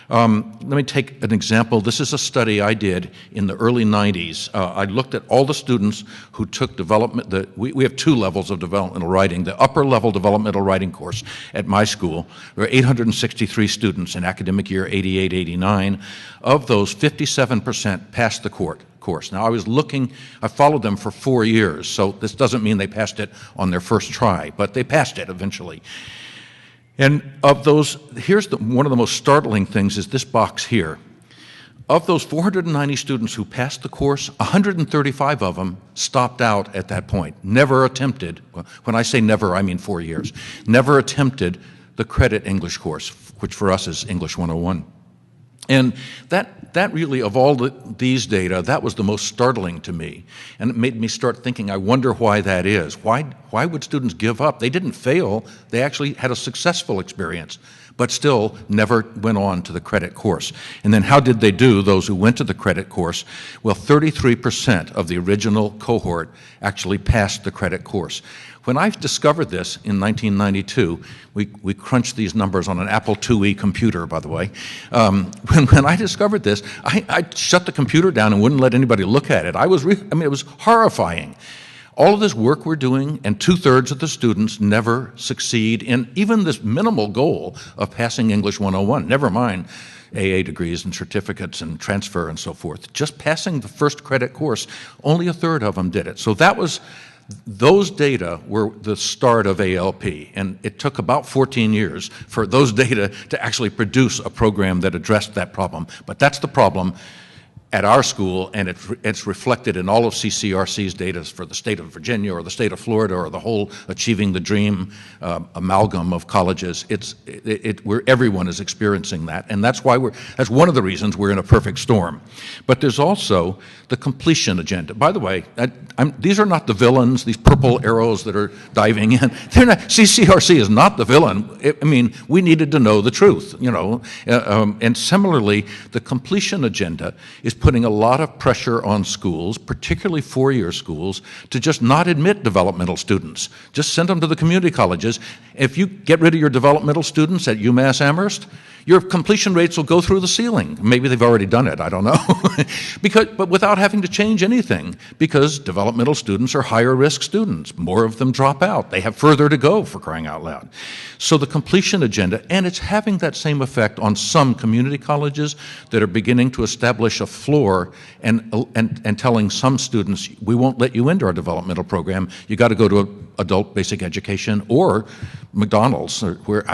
Let me take an example. This is a study I did in the early 90s. I looked at all the students who took development. We have 2 levels of developmental writing. The upper level developmental writing course at my school, there were 863 students in academic year 88-89. Of those, 57% passed the course. Now, I followed them for 4 years, so this doesn't mean they passed it on their first try, but they passed it eventually. And of those, one of the most startling things is this box here. Of those 490 students who passed the course, 135 of them stopped out at that point, never attempted, when I say never, I mean 4 years, never attempted the credit English course, which for us is English 101. And that really, of all these data, that was the most startling to me. And it made me start thinking, I wonder why that is. Why would students give up? They didn't fail. They actually had a successful experience, but still never went on to the credit course. And then how did they do, those who went to the credit course? Well, 33% of the original cohort actually passed the credit course. When I discovered this in 1992, we crunched these numbers on an Apple IIe computer, by the way. When I discovered this, I shut the computer down and wouldn't let anybody look at it. It was horrifying. All of this work we're doing, and 2/3 of the students never succeed in even this minimal goal of passing English 101, never mind AA degrees and certificates and transfer and so forth. Just passing the first credit course, only 1/3 of them did it. So those data were the start of ALP, and it took about 14 years for those data to actually produce a program that addressed that problem. But that's the problem at our school, and it's reflected in all of CCRC's data for the state of Virginia or the state of Florida or the whole Achieving the Dream amalgam of colleges. Where everyone is experiencing that, and that's one of the reasons we're in a perfect storm. But there's also the completion agenda. By the way, these are not the villains, these purple arrows that are diving in. CCRC is not the villain. We needed to know the truth, and similarly, the completion agenda is putting a lot of pressure on schools, particularly 4-year schools, to just not admit developmental students. Just send them to the community colleges. If you get rid of your developmental students at UMass Amherst, your completion rates will go through the ceiling. Maybe they've already done it, I don't know. But without having to change anything, because developmental students are higher risk students. More of them drop out. They have further to go, for crying out loud. So the completion agenda, and it's having that same effect on some community colleges that are beginning to establish a floor and telling some students, we won't let you into our developmental program. You got to go to adult basic education or McDonald's, where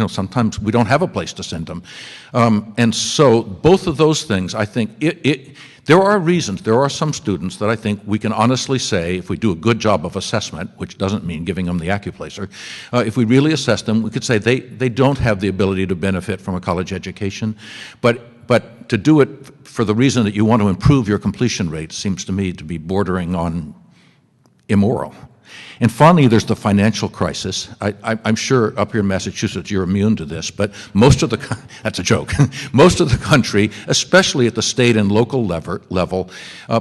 sometimes we don't have a place to send them. And so both of those things, I think, there are reasons, there are some students that I think we can honestly say, if we do a good job of assessment, which doesn't mean giving them the acuplacer, if we really assess them, we could say they don't have the ability to benefit from a college education, but to do it for the reason that you want to improve your completion rate seems to me to be bordering on immoral. And finally, there's the financial crisis. I'm sure up here in Massachusetts you're immune to this, but that's a joke. Most of the country, especially at the state and local level,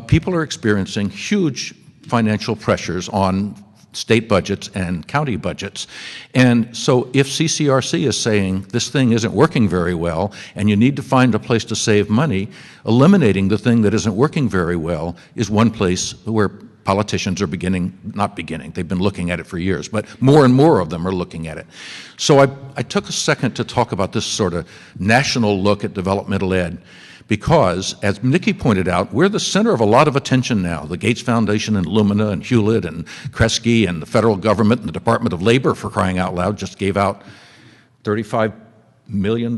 people are experiencing huge financial pressures on state budgets and county budgets. And so if CCRC is saying this thing isn't working very well and you need to find a place to save money, eliminating the thing that isn't working very well is one place where politicians are they've been looking at it for years, but more and more of them are looking at it. So I took a second to talk about this sort of national look at developmental ed because, as Nikki pointed out, we're the center of a lot of attention now. The Gates Foundation and Lumina and Hewlett and Kresge and the federal government and the Department of Labor, for crying out loud, just gave out $35 million,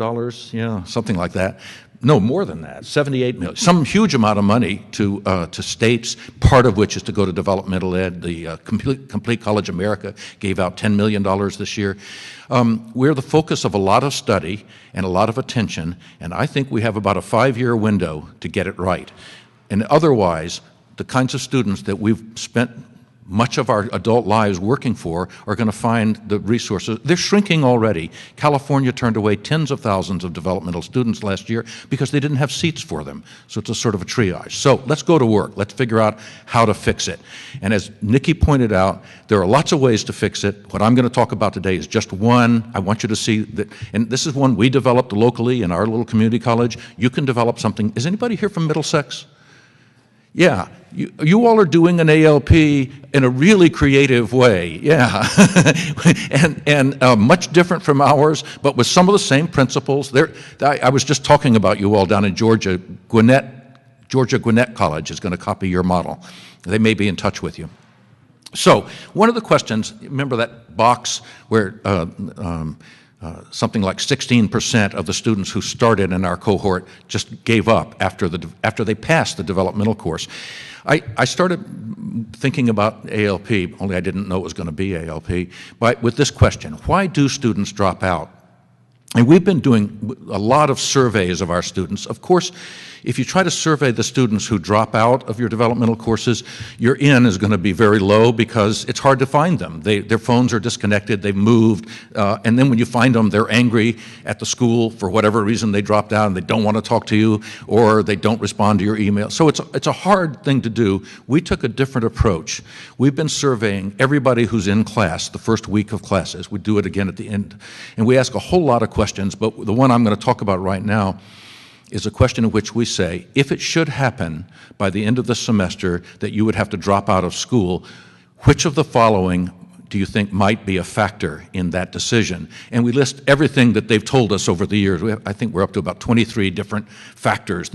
something like that. No, more than that, 78 million, some huge amount of money to states, part of which is to go to developmental ed. The Complete College America gave out $10 million this year. We're the focus of a lot of study and a lot of attention, and I think we have about a 5-year window to get it right. And otherwise, the kinds of students that we've spent much of our adult lives working for are going to find the resources. They're shrinking already. California turned away tens of thousands of developmental students last year because they didn't have seats for them. So it's a sort of a triage. So let's go to work. Let's figure out how to fix it. And as Nikki pointed out, there are lots of ways to fix it. What I'm going to talk about today is just one. I want you to see that, and this is one we developed locally in our little community college. You can develop something. Is anybody here from Middlesex? Yeah, you all are doing an ALP in a really creative way, yeah, and much different from ours, but with some of the same principles. I was just talking about you all down in Georgia. Georgia Gwinnett College is going to copy your model. They may be in touch with you. So one of the questions, remember that box where something like 16% of the students who started in our cohort just gave up after they passed the developmental course. I started thinking about ALP, only I didn't know it was going to be ALP, but with this question: why do students drop out? And we've been doing a lot of surveys of our students. Of course, if you try to survey the students who drop out of your developmental courses, your N is going to be very low because it's hard to find them. Their phones are disconnected, they've moved, and then when you find them, they're angry at the school for whatever reason they dropped out and they don't want to talk to you, or they don't respond to your email. So it's a hard thing to do. We took a different approach. We've been surveying everybody who's in class the first week of classes. We do it again at the end. And we ask a whole lot of questions, but the one I'm going to talk about right now is a question in which we say, if it should happen by the end of the semester that you would have to drop out of school, which of the following do you think might be a factor in that decision? And we list everything that they've told us over the years. I think we're up to about 23 different factors.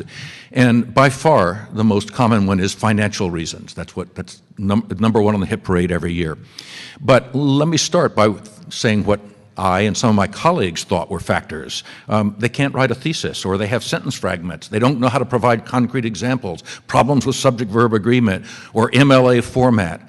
And by far, the most common one is financial reasons. That's number one on the hit parade every year. But let me start by saying what I and some of my colleagues thought were factors. They can't write a thesis, or they have sentence fragments. They don't know how to provide concrete examples, problems with subject-verb agreement, or MLA format.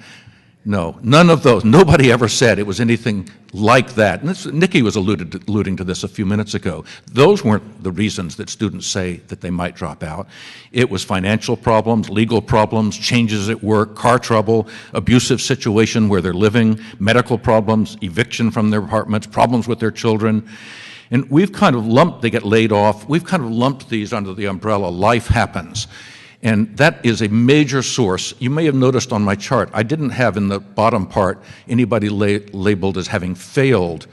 No, none of those. Nobody ever said it was anything like that. And Nikki was alluding to this a few minutes ago. Those weren't the reasons that students say that they might drop out. It was financial problems, legal problems, changes at work, car trouble, abusive situation where they're living, medical problems, eviction from their apartments, problems with their children. And we've kind of lumped, they get laid off, we've kind of lumped these under the umbrella, life happens. And that is a major source. You may have noticed on my chart, I didn't have in the bottom part anybody labeled as having failed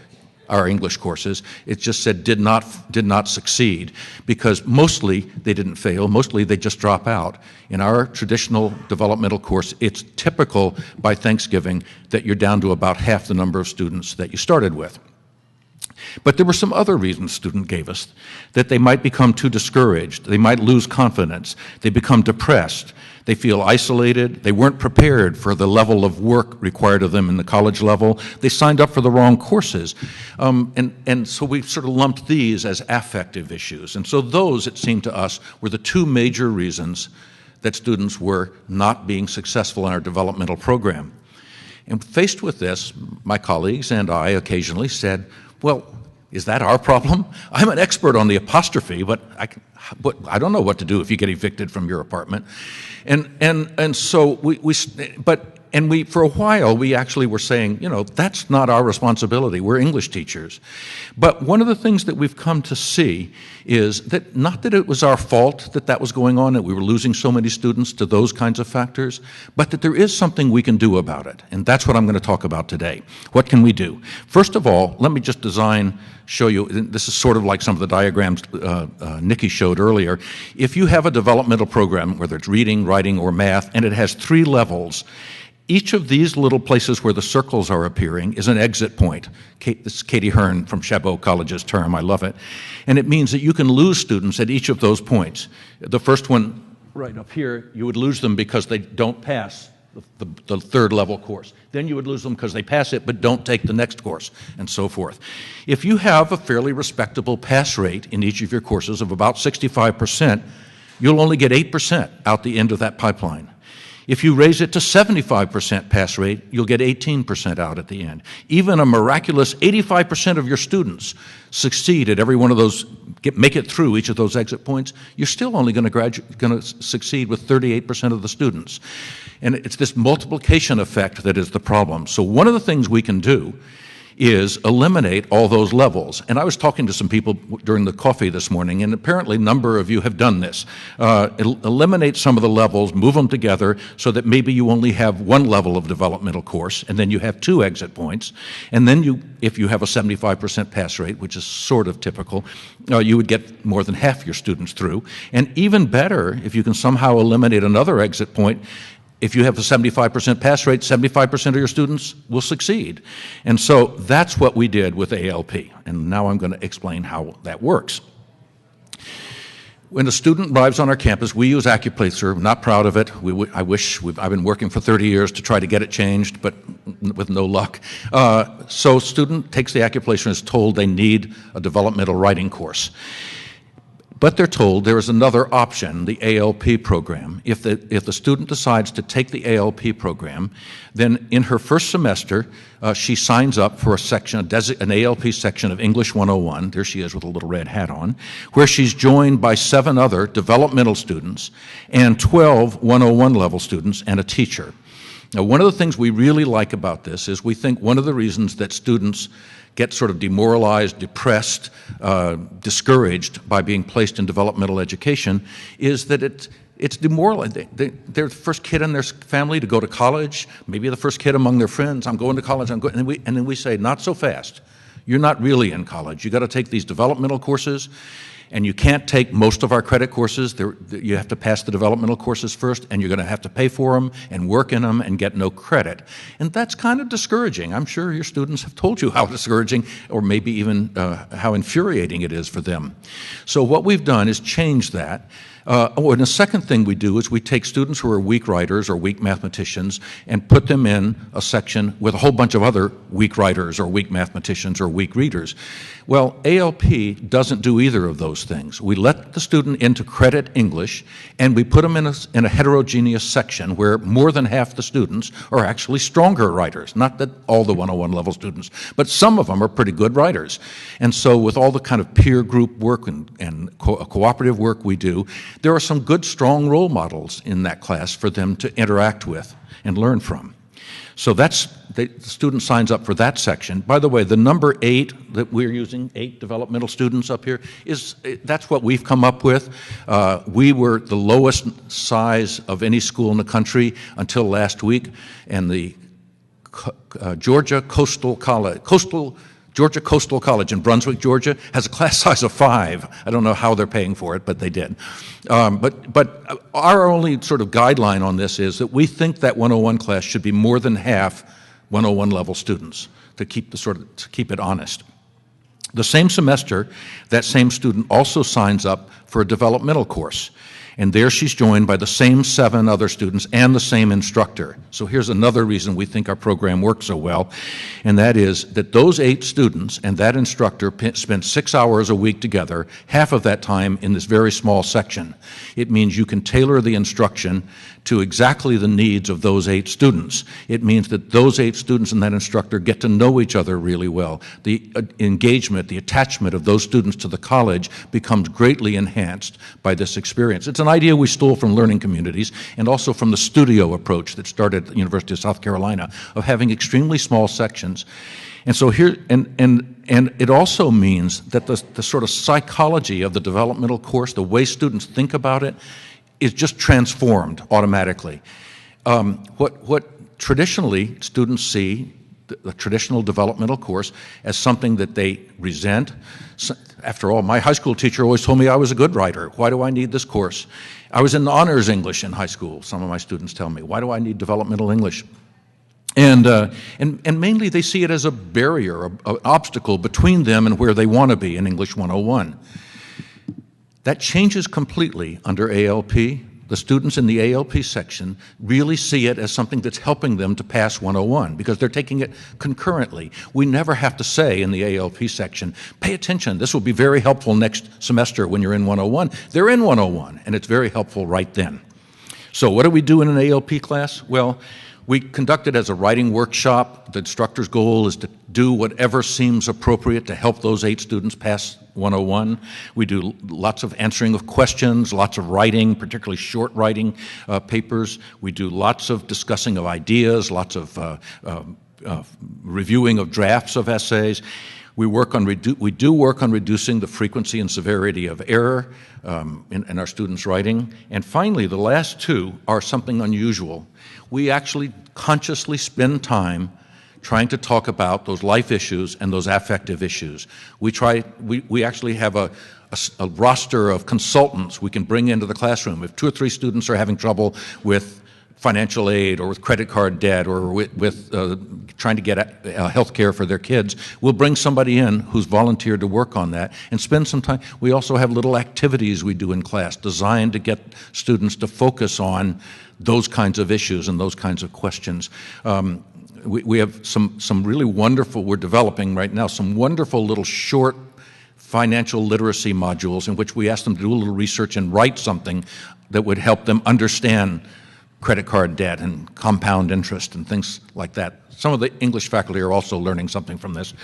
our English courses. It just said did not succeed, because mostly they didn't fail, mostly they just drop out. In our traditional developmental course, it's typical by Thanksgiving that you're down to about half the number of students that you started with. But there were some other reasons students gave us, that they might become too discouraged, they might lose confidence, they become depressed, they feel isolated, they weren't prepared for the level of work required of them in the college level, they signed up for the wrong courses. And so we sort of lumped these as affective issues. And so those, it seemed to us, were the two major reasons that students were not being successful in our developmental program. And faced with this, my colleagues and I occasionally said, well, is that our problem? I'm an expert on the apostrophe, but I don't know what to do if you get evicted from your apartment. And so we for a while we actually were saying, you know, that's not our responsibility. We're English teachers. But one of the things that we've come to see is that not that it was our fault that was going on, that we were losing so many students to those kinds of factors, but that there is something we can do about it. And that's what I'm going to talk about today. What can we do? First of all, let me just show you, this is sort of like some of the diagrams Nikki showed earlier. If you have a developmental program, whether it's reading, writing, or math, and it has 3 levels, each of these little places where the circles are appearing is an exit point. This is Katie Hearn from Chabot College's term. I love it. And it means that you can lose students at each of those points. The first one right up here, you would lose them because they don't pass the 3rd level course. Then you would lose them because they pass it but don't take the next course, and so forth. If you have a fairly respectable pass rate in each of your courses of about 65%, you'll only get 8% out the end of that pipeline. If you raise it to 75% pass rate, you'll get 18% out at the end. Even a miraculous 85% of your students succeed at every one of those, make it through each of those exit points, you're still only going to succeed with 38% of the students. And it's this multiplication effect that is the problem. So one of the things we can do is eliminate all those levels. And I was talking to some people during the coffee this morning, and apparently a number of you have done this. Eliminate some of the levels, move them together so that maybe you only have one level of developmental course, and then you have 2 exit points. And then if you have a 75% pass rate, which is sort of typical, you would get more than half your students through. And even better, if you can somehow eliminate another exit point, if you have a 75% pass rate, 75% of your students will succeed. And so that's what we did with ALP. And now I'm going to explain how that works. When a student arrives on our campus, we use Acuplacer. I'm not proud of it. I've been working for 30 years to try to get it changed, but with no luck. So student takes the Acuplacer and is told they need a developmental writing course. But they're told there is another option, the ALP program. If the student decides to take the ALP program, then in her first semester, she signs up for a section, an ALP section of English 101, there she is with a little red hat on, where she's joined by 7 other developmental students and 12 101 level students and a teacher. Now, one of the things we really like about this is we think one of the reasons that students get sort of demoralized, depressed, discouraged by being placed in developmental education is that it's demoralizing. They're the first kid in their family to go to college, maybe the first kid among their friends. I'm going to college, and then we say, not so fast. You're not really in college. You got to take these developmental courses, and you can't take most of our credit courses. You have to pass the developmental courses first, and you're going to have to pay for them and work in them and get no credit. And that's kind of discouraging. I'm sure your students have told you how discouraging or maybe even how infuriating it is for them. So what we've done is change that. And the second thing we do is we take students who are weak writers or weak mathematicians and put them in a section with a whole bunch of other weak writers or weak mathematicians or weak readers. Well, ALP doesn't do either of those things. We let the student into credit English, and we put them in a heterogeneous section where more than half the students are actually stronger writers. Not that all the 101 level students, but some of them are pretty good writers. And so with all the kind of peer group work and cooperative work we do, there are some good, strong role models in that class for them to interact with and learn from. So the student signs up for that section. By the way, the number 8 that we're using, 8 developmental students up here, that's what we've come up with. We were the lowest size of any school in the country until last week, and the Georgia Coastal College in Brunswick, Georgia, has a class size of 5. I don't know how they're paying for it, but they did. But our only sort of guideline on this is that we think that 101 class should be more than half 101 level students to keep it honest. The same semester, that same student also signs up for a developmental course. And there she's joined by the same 7 other students and the same instructor. So here's another reason we think our program works so well, and that is that those 8 students and that instructor spend 6 hours a week together, half of that time in this very small section. It means you can tailor the instruction to exactly the needs of those 8 students. It means that those 8 students and that instructor get to know each other really well. The engagement, the attachment of those students to the college becomes greatly enhanced by this experience. It's an idea we stole from learning communities and also from the studio approach that started at the University of South Carolina of having extremely small sections. And so here, and it also means that the sort of psychology of the developmental course, the way students think about it, is just transformed automatically. What traditionally students see the traditional developmental course as something that they resent. After all, my high school teacher always told me I was a good writer. Why do I need this course? I was in honors English in high school, some of my students tell me. Why do I need developmental English? And mainly they see it as a barrier, an obstacle between them and where they want to be in English 101. That changes completely under ALP. The students in the ALP section really see it as something that's helping them to pass 101 because they're taking it concurrently. We never have to say in the ALP section, pay attention, this will be very helpful next semester when you're in 101. They're in 101, and it's very helpful right then. So what do we do in an ALP class? Well, we conduct it as a writing workshop. The instructor's goal is to do whatever seems appropriate to help those 8 students pass 101. We do lots of answering of questions, lots of writing, particularly short writing papers. We do lots of discussing of ideas, lots of reviewing of drafts of essays. We do work on reducing the frequency and severity of error in our students' writing. And finally, the last 2 are something unusual. We actually consciously spend time trying to talk about those life issues and those affective issues. We actually have a roster of consultants we can bring into the classroom. If 2 or 3 students are having trouble with financial aid or with credit card debt or with trying to get health care for their kids, we'll bring somebody in who's volunteered to work on that and spend some time. We also have little activities we do in class designed to get students to focus on those kinds of issues and those kinds of questions. We have some really wonderful, we're developing right now, some wonderful little short financial literacy modules in which we ask them to do a little research and write something that would help them understand credit card debt and compound interest and things like that. Some of the English faculty are also learning something from this.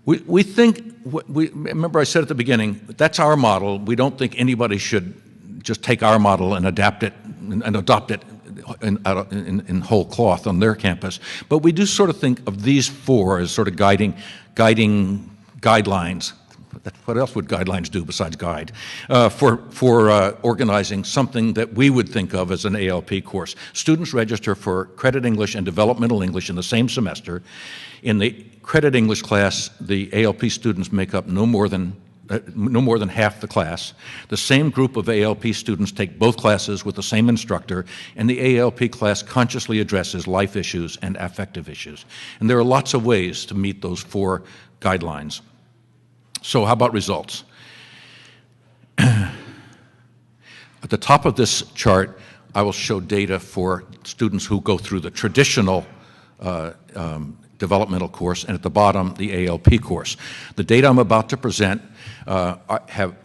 We think, remember I said at the beginning, that's our model. We don't think anybody should just take our model and adapt it and adopt it in whole cloth on their campus. But we do sort of think of these 4 as sort of guiding guidelines. What else would guidelines do besides guide? For organizing something that we would think of as an ALP course. Students register for Credit English and Developmental English in the same semester. In the Credit English class, the ALP students make up no more than half the class. The same group of ALP students take both classes with the same instructor, and the ALP class consciously addresses life issues and affective issues. And there are lots of ways to meet those 4 guidelines. So how about results? At the top of this chart, I will show data for students who go through the traditional developmental course, and at the bottom, the ALP course. The data I'm about to present have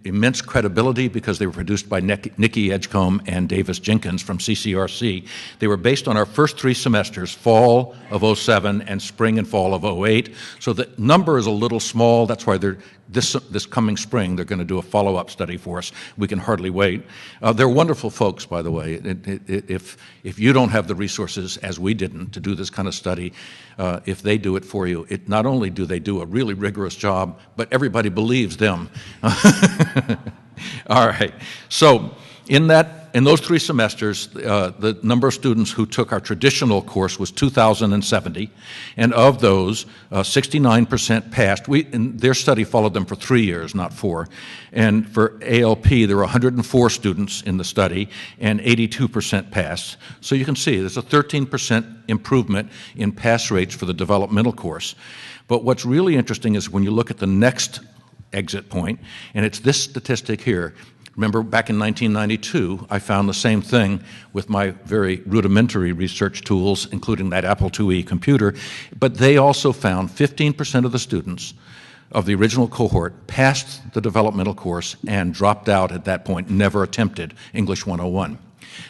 immense credibility because they were produced by Nikki, Edgecomb, and Davis Jenkins from CCRC. They were based on our first 3 semesters, fall of 07 and spring and fall of 08. So the number is a little small. That's why this coming spring they're going to do a follow-up study for us. We can hardly wait. They're wonderful folks, by the way. If you don't have the resources, as we didn't, to do this kind of study, if they do it for you, not only do they do a really rigorous job, but everybody believes them. All right. So in those 3 semesters, the number of students who took our traditional course was 2,070, and of those, 69% passed. And their study followed them for 3 years, not 4. And for ALP, there were 104 students in the study, and 82% passed. So you can see there's a 13% improvement in pass rates for the developmental course. But what's really interesting is when you look at the next exit point, and it's this statistic here. Remember, back in 1992, I found the same thing with my very rudimentary research tools, including that Apple IIe computer, but they also found 15% of the students of the original cohort passed the developmental course and dropped out at that point, never attempted English 101.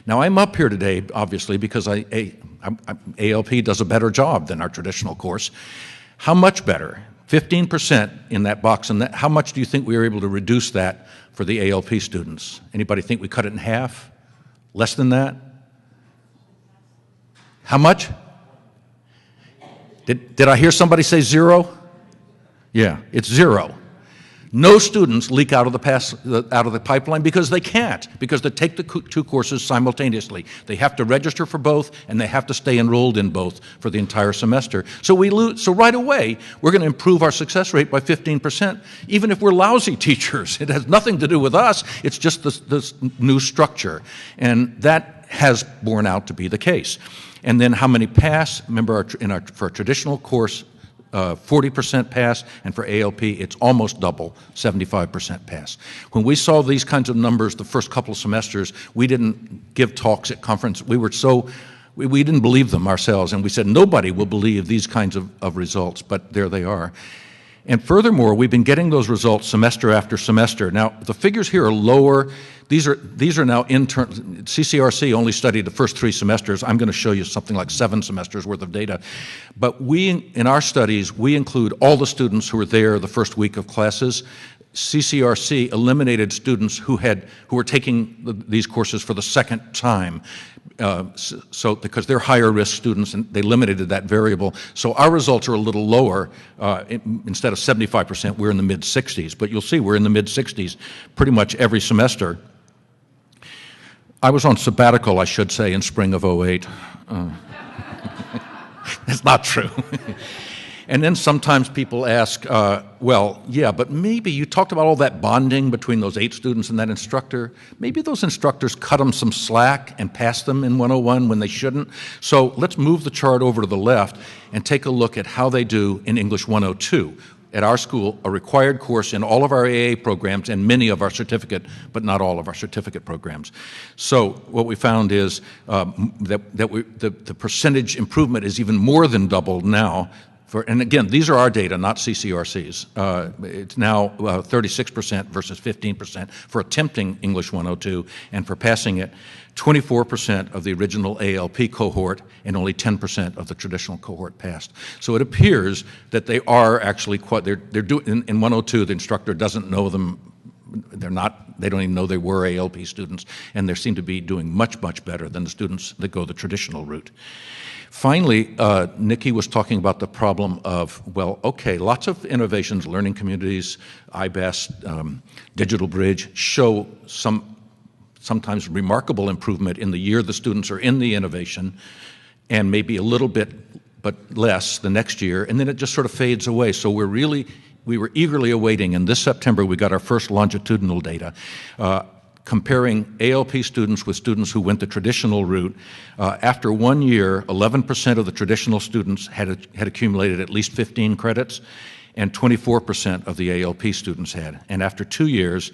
Now, I'm up here today, obviously, because ALP does a better job than our traditional course. How much better? 15% in that box, and how much do you think we were able to reduce that for the ALP students? Anybody think we cut it in half? Less than that? How much? Did I hear somebody say 0? Yeah, it's 0. No students leak out of the pipeline because they can't, because they take the 2 courses simultaneously. They have to register for both, and they have to stay enrolled in both for the entire semester. So right away, we're going to improve our success rate by 15%, even if we're lousy teachers. It has nothing to do with us. It's just this new structure, and that has borne out to be the case. And then how many pass? Remember, for our traditional course, 40% pass, and for ALP, it's almost double, 75% pass. When we saw these kinds of numbers the first couple of semesters, we didn't give talks at conference. We didn't believe them ourselves, and we said nobody will believe these kinds of results, but there they are. And furthermore, we've been getting those results semester after semester. Now, the figures here are lower. These are now CCRC only studied the first 3 semesters. I'm going to show you something like 7 semesters worth of data. But in our studies, we include all the students who were there the first week of classes. CCRC eliminated students who were taking these courses for the second time. So because they're higher risk students, and they limited that variable. So our results are a little lower. Instead of 75%, we're in the mid-60s. But you'll see we're in the mid-60s pretty much every semester. I was on sabbatical, I should say, in spring of '08. That's not true. And then sometimes people ask, well, yeah, but maybe you talked about all that bonding between those 8 students and that instructor. Maybe those instructors cut them some slack and passed them in 101 when they shouldn't. So let's move the chart over to the left and take a look at how they do in English 102. At our school, a required course in all of our AA programs and many of our certificate, but not all of our certificate programs. So what we found is the percentage improvement is even more than doubled now. And again, these are our data, not CCRC's. It's now 36% versus 15% for attempting English 102, and for passing it, 24% of the original ALP cohort and only 10% of the traditional cohort passed. So it appears that they are actually they're doing, in 102, the instructor doesn't know them. They don't even know they were ALP students, and they seem to be doing much, much better than the students that go the traditional route. Finally, Nikki was talking about the problem of, well, okay, lots of innovations, learning communities, IBEST, Digital Bridge, show sometimes remarkable improvement in the year the students are in the innovation, and maybe a little bit, but less the next year, and then it just sort of fades away. So we were eagerly awaiting, and this September we got our first longitudinal data, comparing ALP students with students who went the traditional route. After 1 year, 11% of the traditional students had accumulated at least 15 credits, and 24% of the ALP students had. And after 2 years,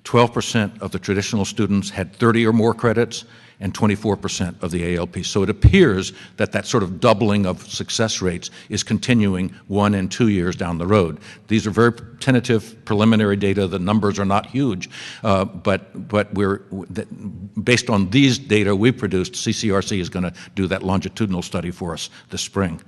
12% of the traditional students had 30 or more credits, and 24% of the ALP. So it appears that that sort of doubling of success rates is continuing 1 and 2 years down the road. These are very tentative preliminary data. The numbers are not huge, but based on these data we produced, CCRC is going to do that longitudinal study for us this spring.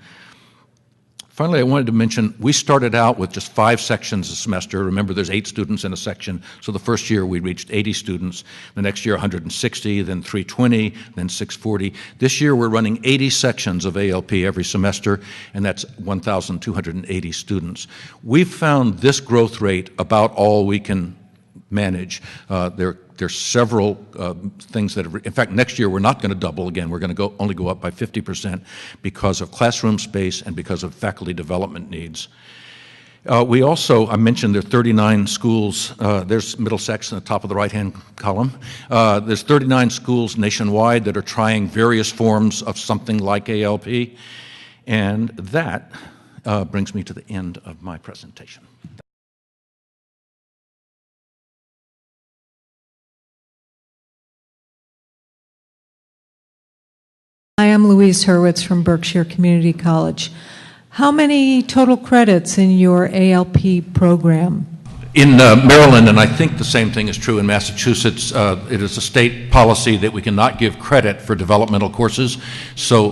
Finally, I wanted to mention, we started out with just 5 sections a semester. Remember, there's 8 students in a section. So the first year we reached 80 students. The next year, 160, then 320, then 640. This year we're running 80 sections of ALP every semester, and that's 1,280 students. We've found this growth rate about all we can manage. There's several things that in fact, next year we're not going to double again. We're going to only go up by 50% because of classroom space and because of faculty development needs. We also, I mentioned there are 39 schools. There's Middlesex in the top of the right-hand column. There's 39 schools nationwide that are trying various forms of something like ALP. And that brings me to the end of my presentation.
Hi, I'm Louise Hurwitz from Berkshire Community College. How many total credits in your ALP program?
In Maryland, and I think the same thing is true in Massachusetts, it is a state policy that we cannot give credit for developmental courses. So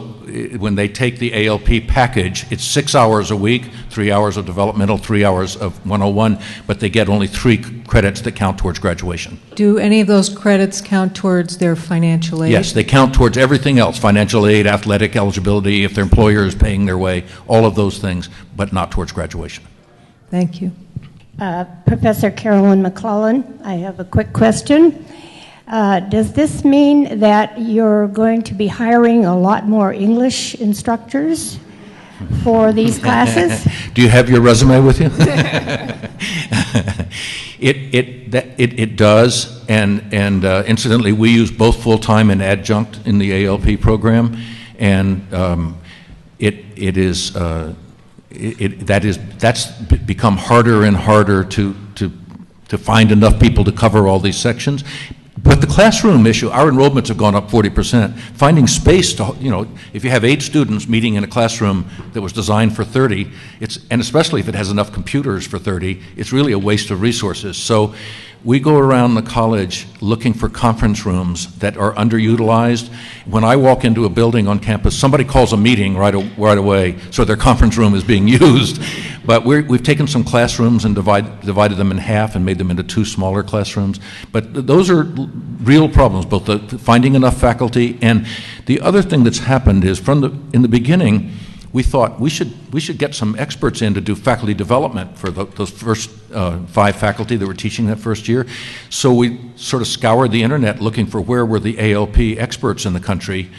when they take the ALP package, it's 6 hours a week, 3 hours of developmental, 3 hours of 101, but they get only 3 credits that count towards graduation.
Do any of those credits count towards their financial aid?
Yes, they count towards everything else, financial aid, athletic eligibility, if their employer is paying their way, all of those things, but not towards graduation.
Thank you.
Professor Carolyn McClellan, I have a quick question. Does this mean that you're going to be hiring a lot more English instructors for these classes?
Do you have your resume with you? It does, and incidentally, we use both full-time and adjunct in the ALP program, and that's become harder and harder to find enough people to cover all these sections. But the classroom issue, our enrollments have gone up 40%. Finding space to, if you have 8 students meeting in a classroom that was designed for 30, and especially if it has enough computers for 30, it's really a waste of resources. So we go around the college looking for conference rooms that are underutilized. When I walk into a building on campus, somebody calls a meeting right away, so their conference room is being used. But we've taken some classrooms and divided them in half and made them into 2 smaller classrooms. But those are real problems, both finding enough faculty, and the other thing that's happened is in the beginning, we thought we should get some experts in to do faculty development for those first 5 faculty that were teaching that first year. So we sort of scoured the internet looking for where were the ALP experts in the country,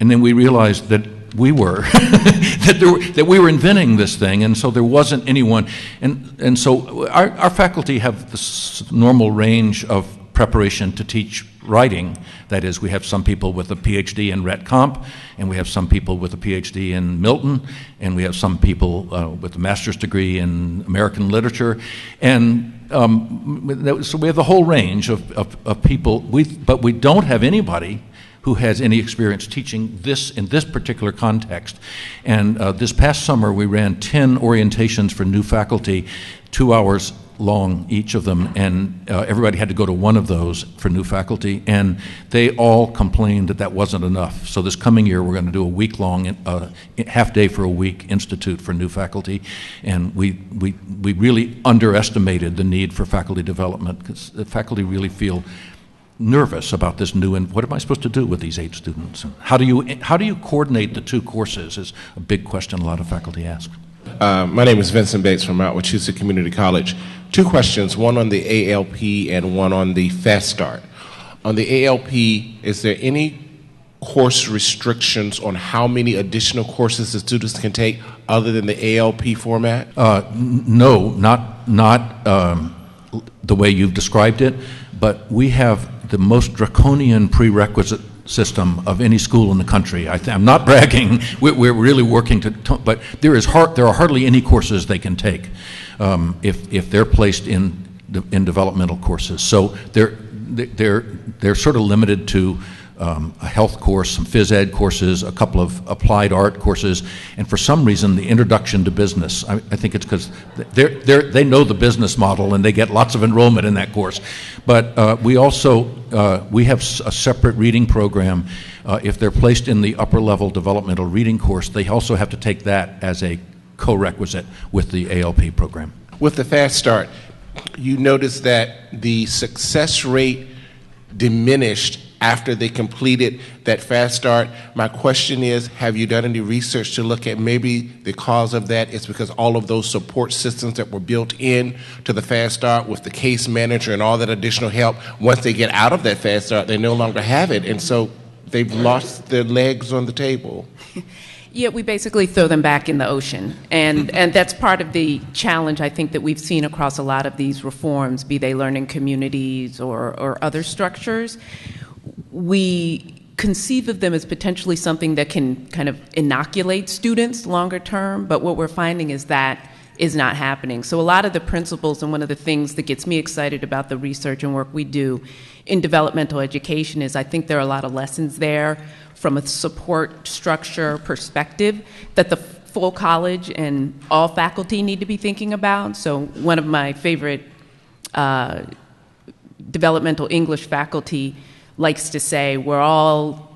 and then we realized that we were that we were inventing this thing, and so there wasn't anyone. And so our faculty have this normal range of preparation to teach writing. That is, we have some people with a PhD in Rhet Comp, and we have some people with a PhD in Milton, and we have some people with a master's degree in American literature, and so we have the whole range of people. But we don't have anybody who has any experience teaching this in this particular context. And this past summer, we ran 10 orientations for new faculty, 2 hours long, each of them, and everybody had to go to one of those for new faculty, and they all complained that wasn't enough. So this coming year, we're going to do a week-long, half-day for a week institute for new faculty, and we really underestimated the need for faculty development, because the faculty really feel nervous about this new, and what am I supposed to do with these 8 students? How do you coordinate the 2 courses is a big question a lot of faculty ask.
My name is Vincent Bates from Mount Wachusett Community College. 2 questions, one on the ALP and one on the FastStart. On the ALP, is there any course restrictions on how many additional courses the students can take other than the ALP format?
No, not the way you've described it, but we have the most draconian prerequisite system of any school in the country. I'm not bragging. We're really working but there are hardly any courses they can take if they're placed in developmental courses. So they're sort of limited to a health course, some phys ed courses, a couple of applied art courses, and for some reason the introduction to business. I think it's because they know the business model and they get lots of enrollment in that course. But we also we have a separate reading program. If they're placed in the upper level developmental reading course, they also have to take that as a co-requisite with the ALP program.
With the FastStart, you notice that the success rate diminished after they completed that FastStart. My question is, have you done any research to look at maybe the cause of that is because all of those support systems that were built in to the FastStart with the case manager and all that additional help, once they get out of that FastStart, they no longer have it, and so they've lost their legs on the table?
Yeah, we basically throw them back in the ocean. And that's part of the challenge, I think, that we've seen across a lot of these reforms, be they learning communities or other structures. We conceive of them as potentially something that can kind of inoculate students longer term, but what we're finding is that is not happening. So a lot of the principles, and one of the things that gets me excited about the research and work we do in developmental education is I think there are a lot of lessons there from a support structure perspective that the full college and all faculty need to be thinking about. So one of my favorite developmental English faculty likes to say, we're all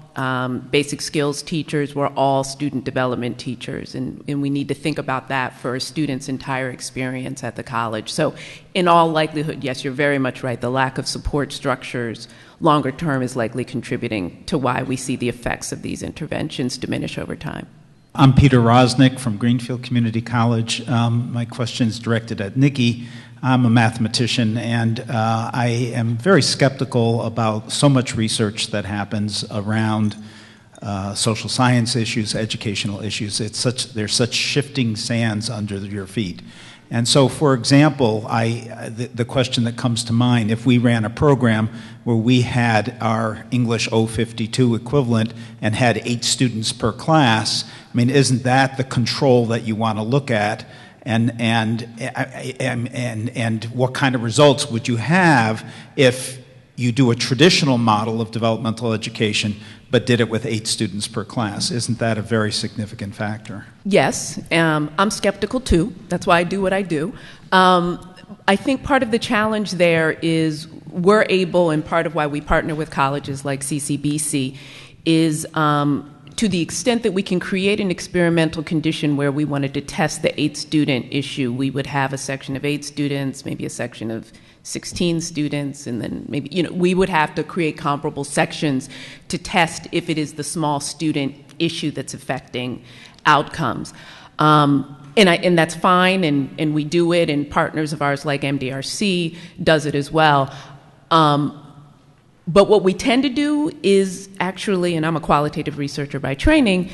basic skills teachers, we're all student development teachers, and we need to think about that for a student's entire experience at the college. So in all likelihood, yes, you're very much right, the lack of support structures longer term is likely contributing to why we see the effects of these interventions diminish over time.
I'm Peter Rosnick from Greenfield Community College. My question is directed at Nikki. I'm a mathematician, and I am very skeptical about so much research that happens around social science issues, educational issues. There's such shifting sands under your feet. And so, for example, the question that comes to mind, if we ran a program where we had our English 052 equivalent and had 8 students per class, I mean, isn't that the control that you want to look at? And what kind of results would you have if you do a traditional model of developmental education, but did it with 8 students per class. Isn't that a very significant factor?
Yes, I'm skeptical too. That's why I do what I do. I think part of the challenge there is we're able, and part of why we partner with colleges like CCBC, is to the extent that we can create an experimental condition where we wanted to test the 8-student issue, we would have a section of 8 students, maybe a section of 16 students, and then maybe, we would have to create comparable sections to test if it is the small student issue that's affecting outcomes. And that's fine, and we do it, and partners of ours like MDRC does it as well. But what we tend to do is actually, and I'm a qualitative researcher by training,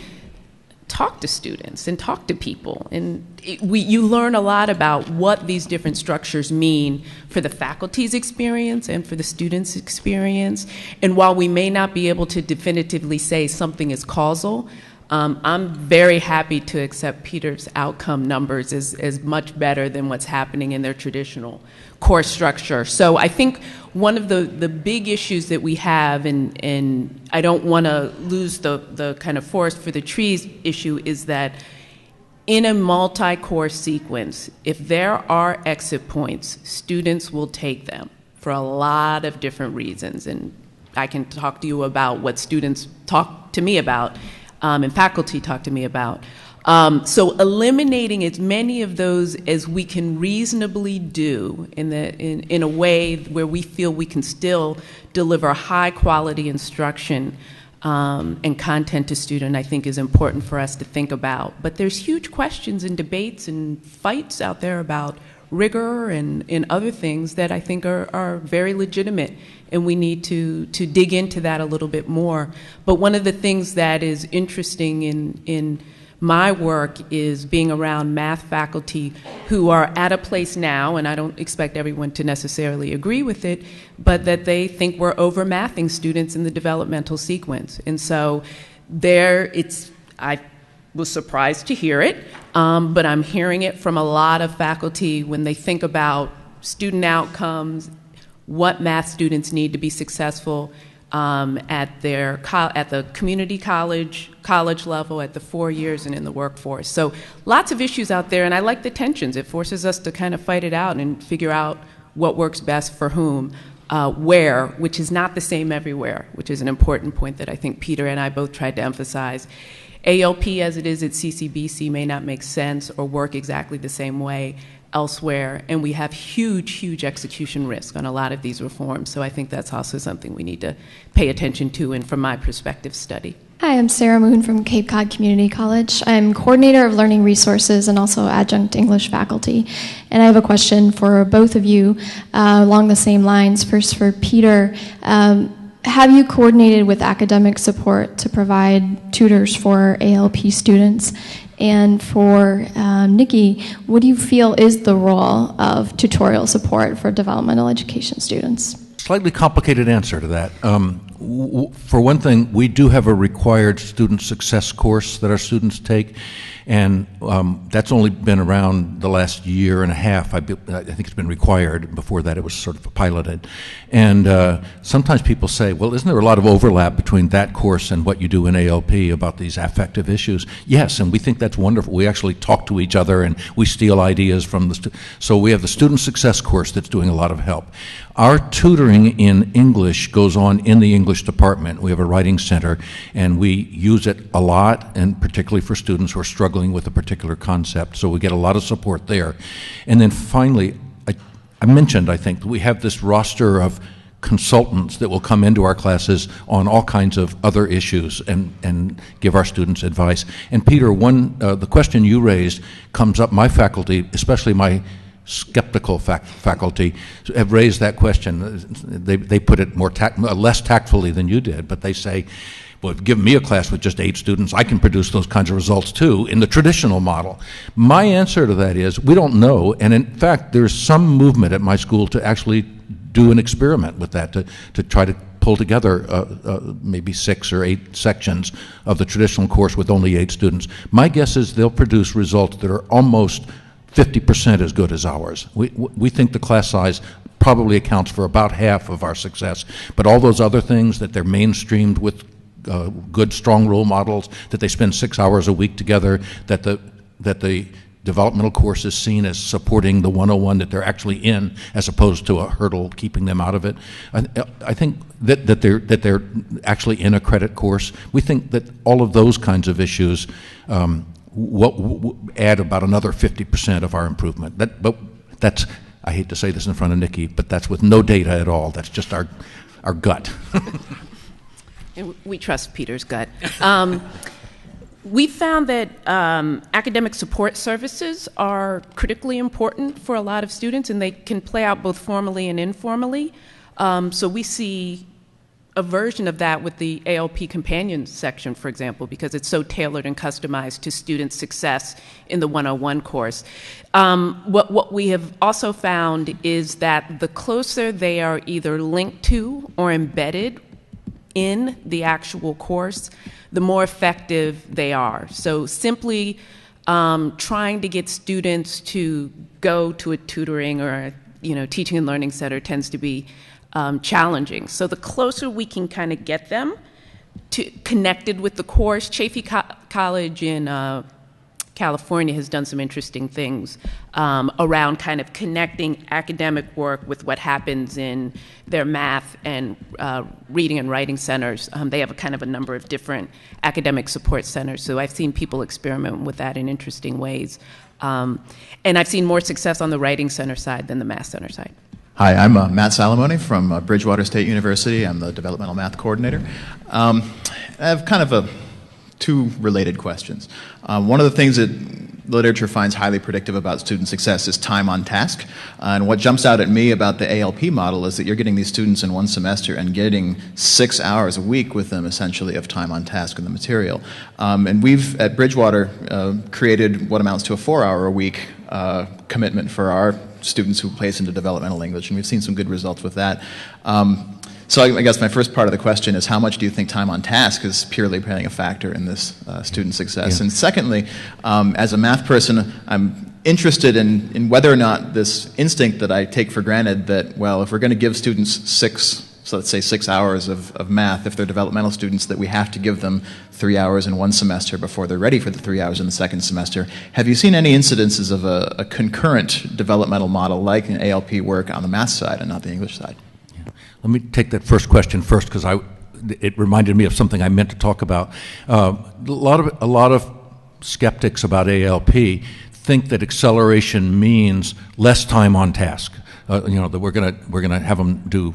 talk to students and talk to people. And you learn a lot about what these different structures mean for the faculty's experience and for the students' experience. And while we may not be able to definitively say something is causal, I'm very happy to accept Peter's outcome numbers as much better than what's happening in their traditional course structure. So I think one of the big issues that we have, and I don't want to lose the kind of forest for the trees issue, is that in a multi-course sequence, if there are exit points, students will take them for a lot of different reasons. And I can talk to you about what students talk to me about, and faculty talk to me about. So eliminating as many of those as we can reasonably do in a way where we feel we can still deliver high quality instruction and content to students, I think is important for us to think about. But there's huge questions and debates and fights out there about rigor and other things that I think are very legitimate, and we need to dig into that a little bit more. But one of the things that is interesting in my work is being around math faculty who are at a place now, and I don't expect everyone to necessarily agree with it, but that they think we're over-mathing students in the developmental sequence. And so I was surprised to hear it, but I'm hearing it from a lot of faculty when they think about student outcomes, what math students need to be successful at the community college level, at the 4 years, and in the workforce. So lots of issues out there, and I like the tensions. It forces us to kind of fight it out and figure out what works best for whom, where, which is not the same everywhere, which is an important point that I think Peter and I both tried to emphasize. ALP as it is at CCBC may not make sense or work exactly the same way elsewhere, and we have huge execution risk on a lot of these reforms. So I think that's also something we need to pay attention to, and from my perspective, study.
Hi, I'm Sarah Moon from Cape Cod Community College. I'm coordinator of learning resources and also adjunct English faculty. And I have a question for both of you along the same lines. First for Peter, have you coordinated with academic support to provide tutors for ALP students? And for Nikki, what do you feel is the role of tutorial support for developmental education students?
Slightly complicated answer to that. For one thing, we do have a required student success course that our students take, and that's only been around the last year and a half. I think it's been required. Before that, it was sort of piloted. And sometimes people say, well, isn't there a lot of overlap between that course and what you do in ALP about these affective issues? Yes, and we think that's wonderful. We actually talk to each other, and we steal ideas from the so we have the student success course that's doing a lot of help. Our tutoring in English goes on in the English department. We have a writing center, and we use it a lot, and particularly for students who are struggling with a particular concept, so we get a lot of support there. And then finally, I mentioned, I think, that we have this roster of consultants that will come into our classes on all kinds of other issues and give our students advice. And Peter, the question you raised comes up. My faculty, especially my skeptical faculty, have raised that question. They put it less tactfully than you did, but they say, well, give me a class with just 8 students, I can produce those kinds of results too in the traditional model. My answer to that is we don't know, and in fact there's some movement at my school to actually do an experiment with that, to try to pull together maybe 6 or 8 sections of the traditional course with only 8 students. My guess is they'll produce results that are almost 50% as good as ours. We think the class size probably accounts for about half of our success. But all those other things, that they're mainstreamed with good, strong role models, that they spend 6 hours a week together, that the developmental course is seen as supporting the 101 that they're actually in, as opposed to a hurdle keeping them out of it. I think that they're actually in a credit course. We think that all of those kinds of issues add about another 50% of our improvement. But that's, I hate to say this in front of Nikki, but that's with no data at all. That's just our gut.
And we trust Peter's gut. We found that academic support services are critically important for a lot of students, and they can play out both formally and informally. So we see a version of that with the ALP companion section, for example, because it's so tailored and customized to student success in the 101 course. What we have also found is that the closer they are either linked to or embedded in the actual course, the more effective they are. So simply trying to get students to go to a tutoring or a teaching and learning center tends to be challenging. So the closer we can kind of get them to connected with the course, Chaffey College in California has done some interesting things around kind of connecting academic work with what happens in their math and reading and writing centers. They have a number of different academic support centers, so I've seen people experiment with that in interesting ways. And I've seen more success on the writing center side than the math center side.
Hi, I'm Matt Salamone from Bridgewater State University. I'm the developmental math coordinator. I have kind of two related questions. One of the things that literature finds highly predictive about student success is time on task. And what jumps out at me about the ALP model is that you're getting these students in one semester and getting 6 hours a week with them, essentially, of time on task in the material. And we've, at Bridgewater, created what amounts to a 4-hour-a-week commitment for our students who place into developmental English, and we've seen some good results with that. So I guess my first part of the question is, how much do you think time on task is purely playing a factor in this student success? Yeah. And secondly, as a math person, I'm interested in whether or not this instinct that I take for granted that, well, if we're going to give students so let's say 6 hours of math, if they're developmental students, that we have to give them 3 hours in one semester before they're ready for the 3 hours in the second semester. Have you seen any incidences of a concurrent developmental model like an ALP work on the math side and not the English side?
Let me take that first question first, because it reminded me of something I meant to talk about. A lot of skeptics about ALP think that acceleration means less time on task. That we're gonna have them do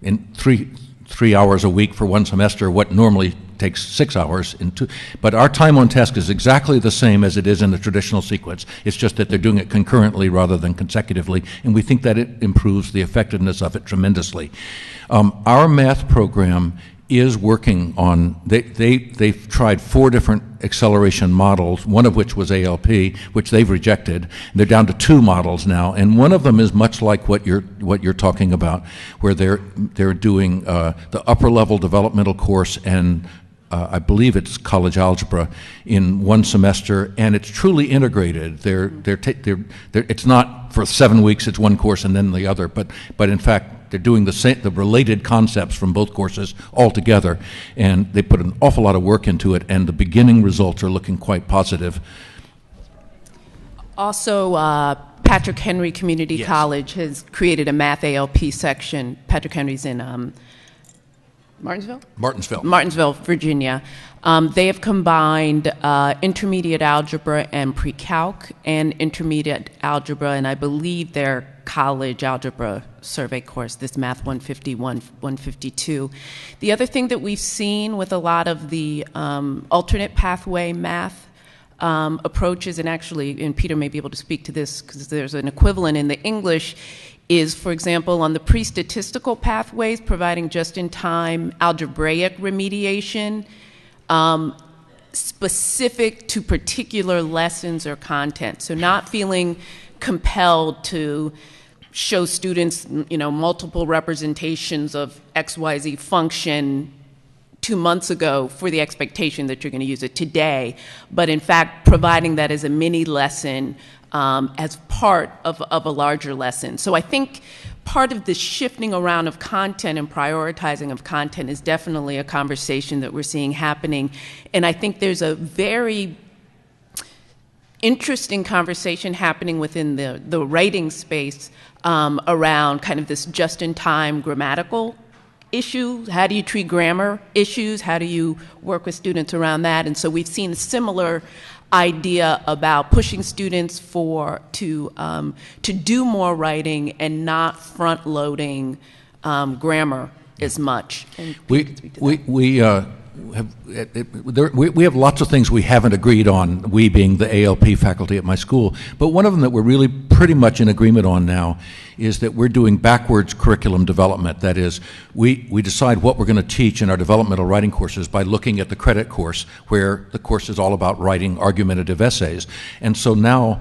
in three hours a week for one semester what normally takes 6 hours in two. But our time on task is exactly the same as it is in the traditional sequence. It's just that they're doing it concurrently rather than consecutively, and we think that it improves the effectiveness of it tremendously. Our math program is working on, they've tried 4 different acceleration models, one of which was ALP, which they've rejected. They're down to 2 models now, and one of them is much like what you're talking about, where they're doing the upper level developmental course and I believe it's college algebra in one semester, and it's truly integrated. It's not for 7 weeks, it's one course and then the other, but in fact, they're doing the related concepts from both courses all together, and they put an awful lot of work into it, and the beginning results are looking quite positive.
Also, Patrick Henry Community
Yes.
College has created a math ALP section. Patrick Henry's in Martinsville, Virginia. They have combined intermediate algebra and pre-calc and intermediate algebra, and I believe their college algebra survey course, this Math 151, 152. The other thing that we've seen with a lot of the alternate pathway math approaches, and actually, and Peter may be able to speak to this because there's an equivalent in the English, is, for example, on the pre-statistical pathways, providing just-in-time algebraic remediation specific to particular lessons or content. So not feeling compelled to show students, multiple representations of XYZ function 2 months ago for the expectation that you're going to use it today, but in fact providing that as a mini lesson as part of a larger lesson. So I think part of the shifting around of content and prioritizing of content is definitely a conversation that we're seeing happening. And I think there's a very interesting conversation happening within the writing space around kind of this just-in-time grammatical issue. How do you treat grammar issues? How do you work with students around that? And so we've seen a similar idea about pushing students to do more writing and not front-loading grammar as much. And
we have lots of things we haven't agreed on, we being the ALP faculty at my school, but one of them that we're really pretty much in agreement on now is that we're doing backwards curriculum development. That is, we decide what we're going to teach in our developmental writing courses by looking at the credit course, where the course is all about writing argumentative essays. And so now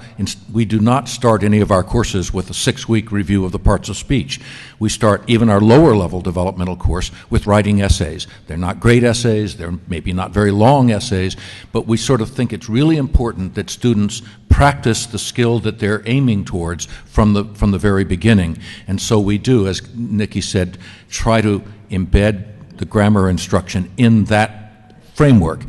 we do not start any of our courses with a 6-week review of the parts of speech. We start even our lower level developmental course with writing essays. They're not great essays, they're maybe not very long essays, but we sort of think it's really important that students practice the skill that they're aiming towards from the very beginning. And so we do, as Nikki said, try to embed the grammar instruction in that framework.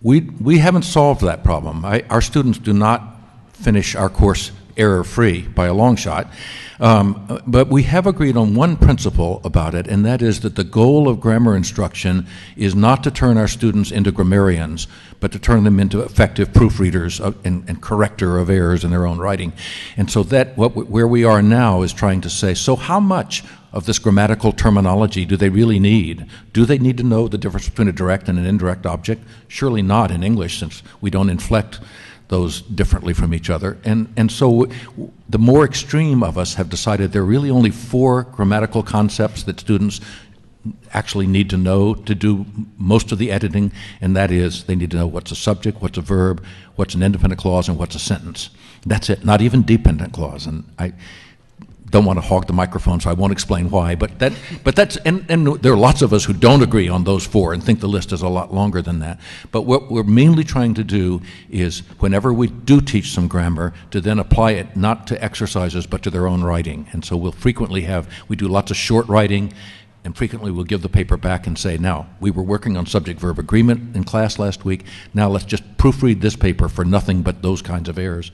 We haven't solved that problem. Our students do not finish our course error-free by a long shot. But we have agreed on one principle about it, and that is that the goal of grammar instruction is not to turn our students into grammarians, but to turn them into effective proofreaders and corrector of errors in their own writing. And so where we are now is trying to say, so how much of this grammatical terminology do they really need? Do they need to know the difference between a direct and an indirect object? Surely not in English, since we don't inflect those differently from each other. And so the more extreme of us have decided there are really only 4 grammatical concepts that students actually need to know to do most of the editing, and that is they need to know what's a subject, what's a verb, what's an independent clause, and what's a sentence. That's it, not even dependent clause. And I don't want to hog the microphone, so I won't explain why, but that's, and there are lots of us who don't agree on those 4 and think the list is a lot longer than that. But what we're mainly trying to do is, whenever we do teach some grammar, to then apply it not to exercises, but to their own writing. And so we'll frequently we do lots of short writing, and frequently we'll give the paper back and say, now, we were working on subject-verb agreement in class last week, now let's just proofread this paper for nothing but those kinds of errors.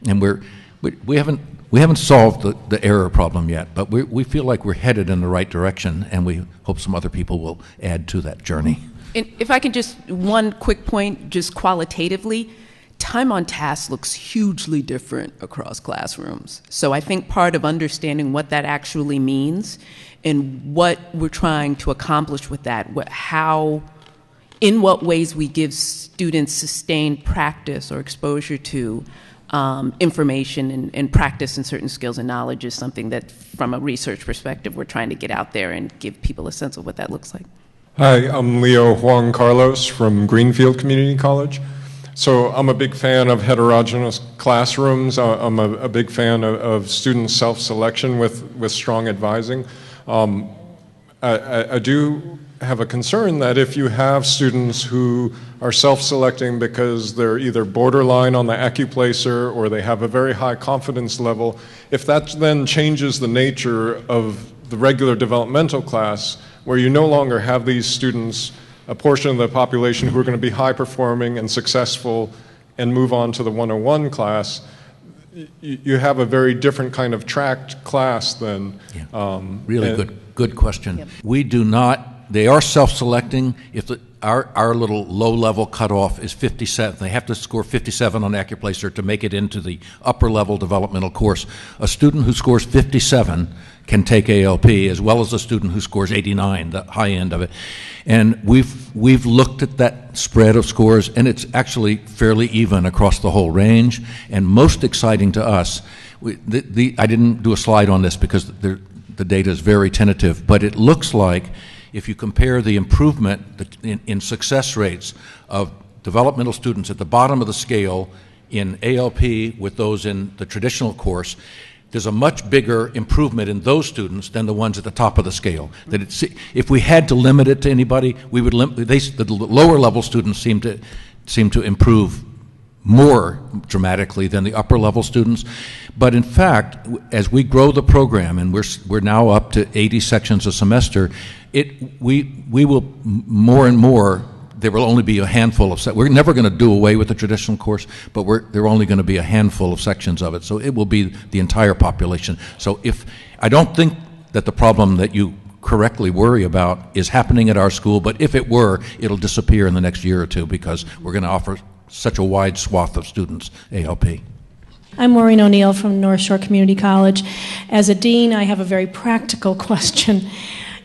And we haven't solved the error problem yet, but we feel like we're headed in the right direction, and we hope some other people will add to that journey.
And if I could just, one quick point, just qualitatively, time on task looks hugely different across classrooms. So I think part of understanding what that actually means and what we're trying to accomplish with that, in what ways we give students sustained practice or exposure to information and practice in certain skills and knowledge is something that, from a research perspective, we're trying to get out there and give people a sense of what that looks like.
Hi, I'm Leo Juan Carlos from Greenfield Community College. So I'm a big fan of heterogeneous classrooms. I'm a big fan of student self-selection with strong advising. I do have a concern that if you have students who are self-selecting because they're either borderline on the AccuPlacer or they have a very high confidence level, if that then changes the nature of the regular developmental class, where you no longer have these students, a portion of the population who are going to be high performing and successful and move on to the 101 class, you have a very different kind of tracked class then.
Yeah. Really good question. Yep. We do not. They are self-selecting. If our little low-level cutoff is 57, they have to score 57 on AccuPlacer to make it into the upper-level developmental course. A student who scores 57 can take ALP, as well as a student who scores 89, the high end of it. And we've looked at that spread of scores, and it's actually fairly even across the whole range. And most exciting to us, I didn't do a slide on this because the data is very tentative, but it looks like if you compare the improvement in success rates of developmental students at the bottom of the scale in ALP with those in the traditional course, there's a much bigger improvement in those students than the ones at the top of the scale. That if we had to limit it to anybody, we would the lower level students seem to improve more dramatically than the upper level students. But in fact, as we grow the program, and we're now up to 80 sections a semester, we will more and more, there will only be a handful of we're never going to do away with the traditional course, but there are only going to be a handful of sections of it. So it will be the entire population. So I don't think that the problem that you correctly worry about is happening at our school, but if it were, it'll disappear in the next year or two because we're going to offer such a wide swath of students ALP.
I'm Maureen O'Neill from North Shore Community College. As a dean, I have a very practical question.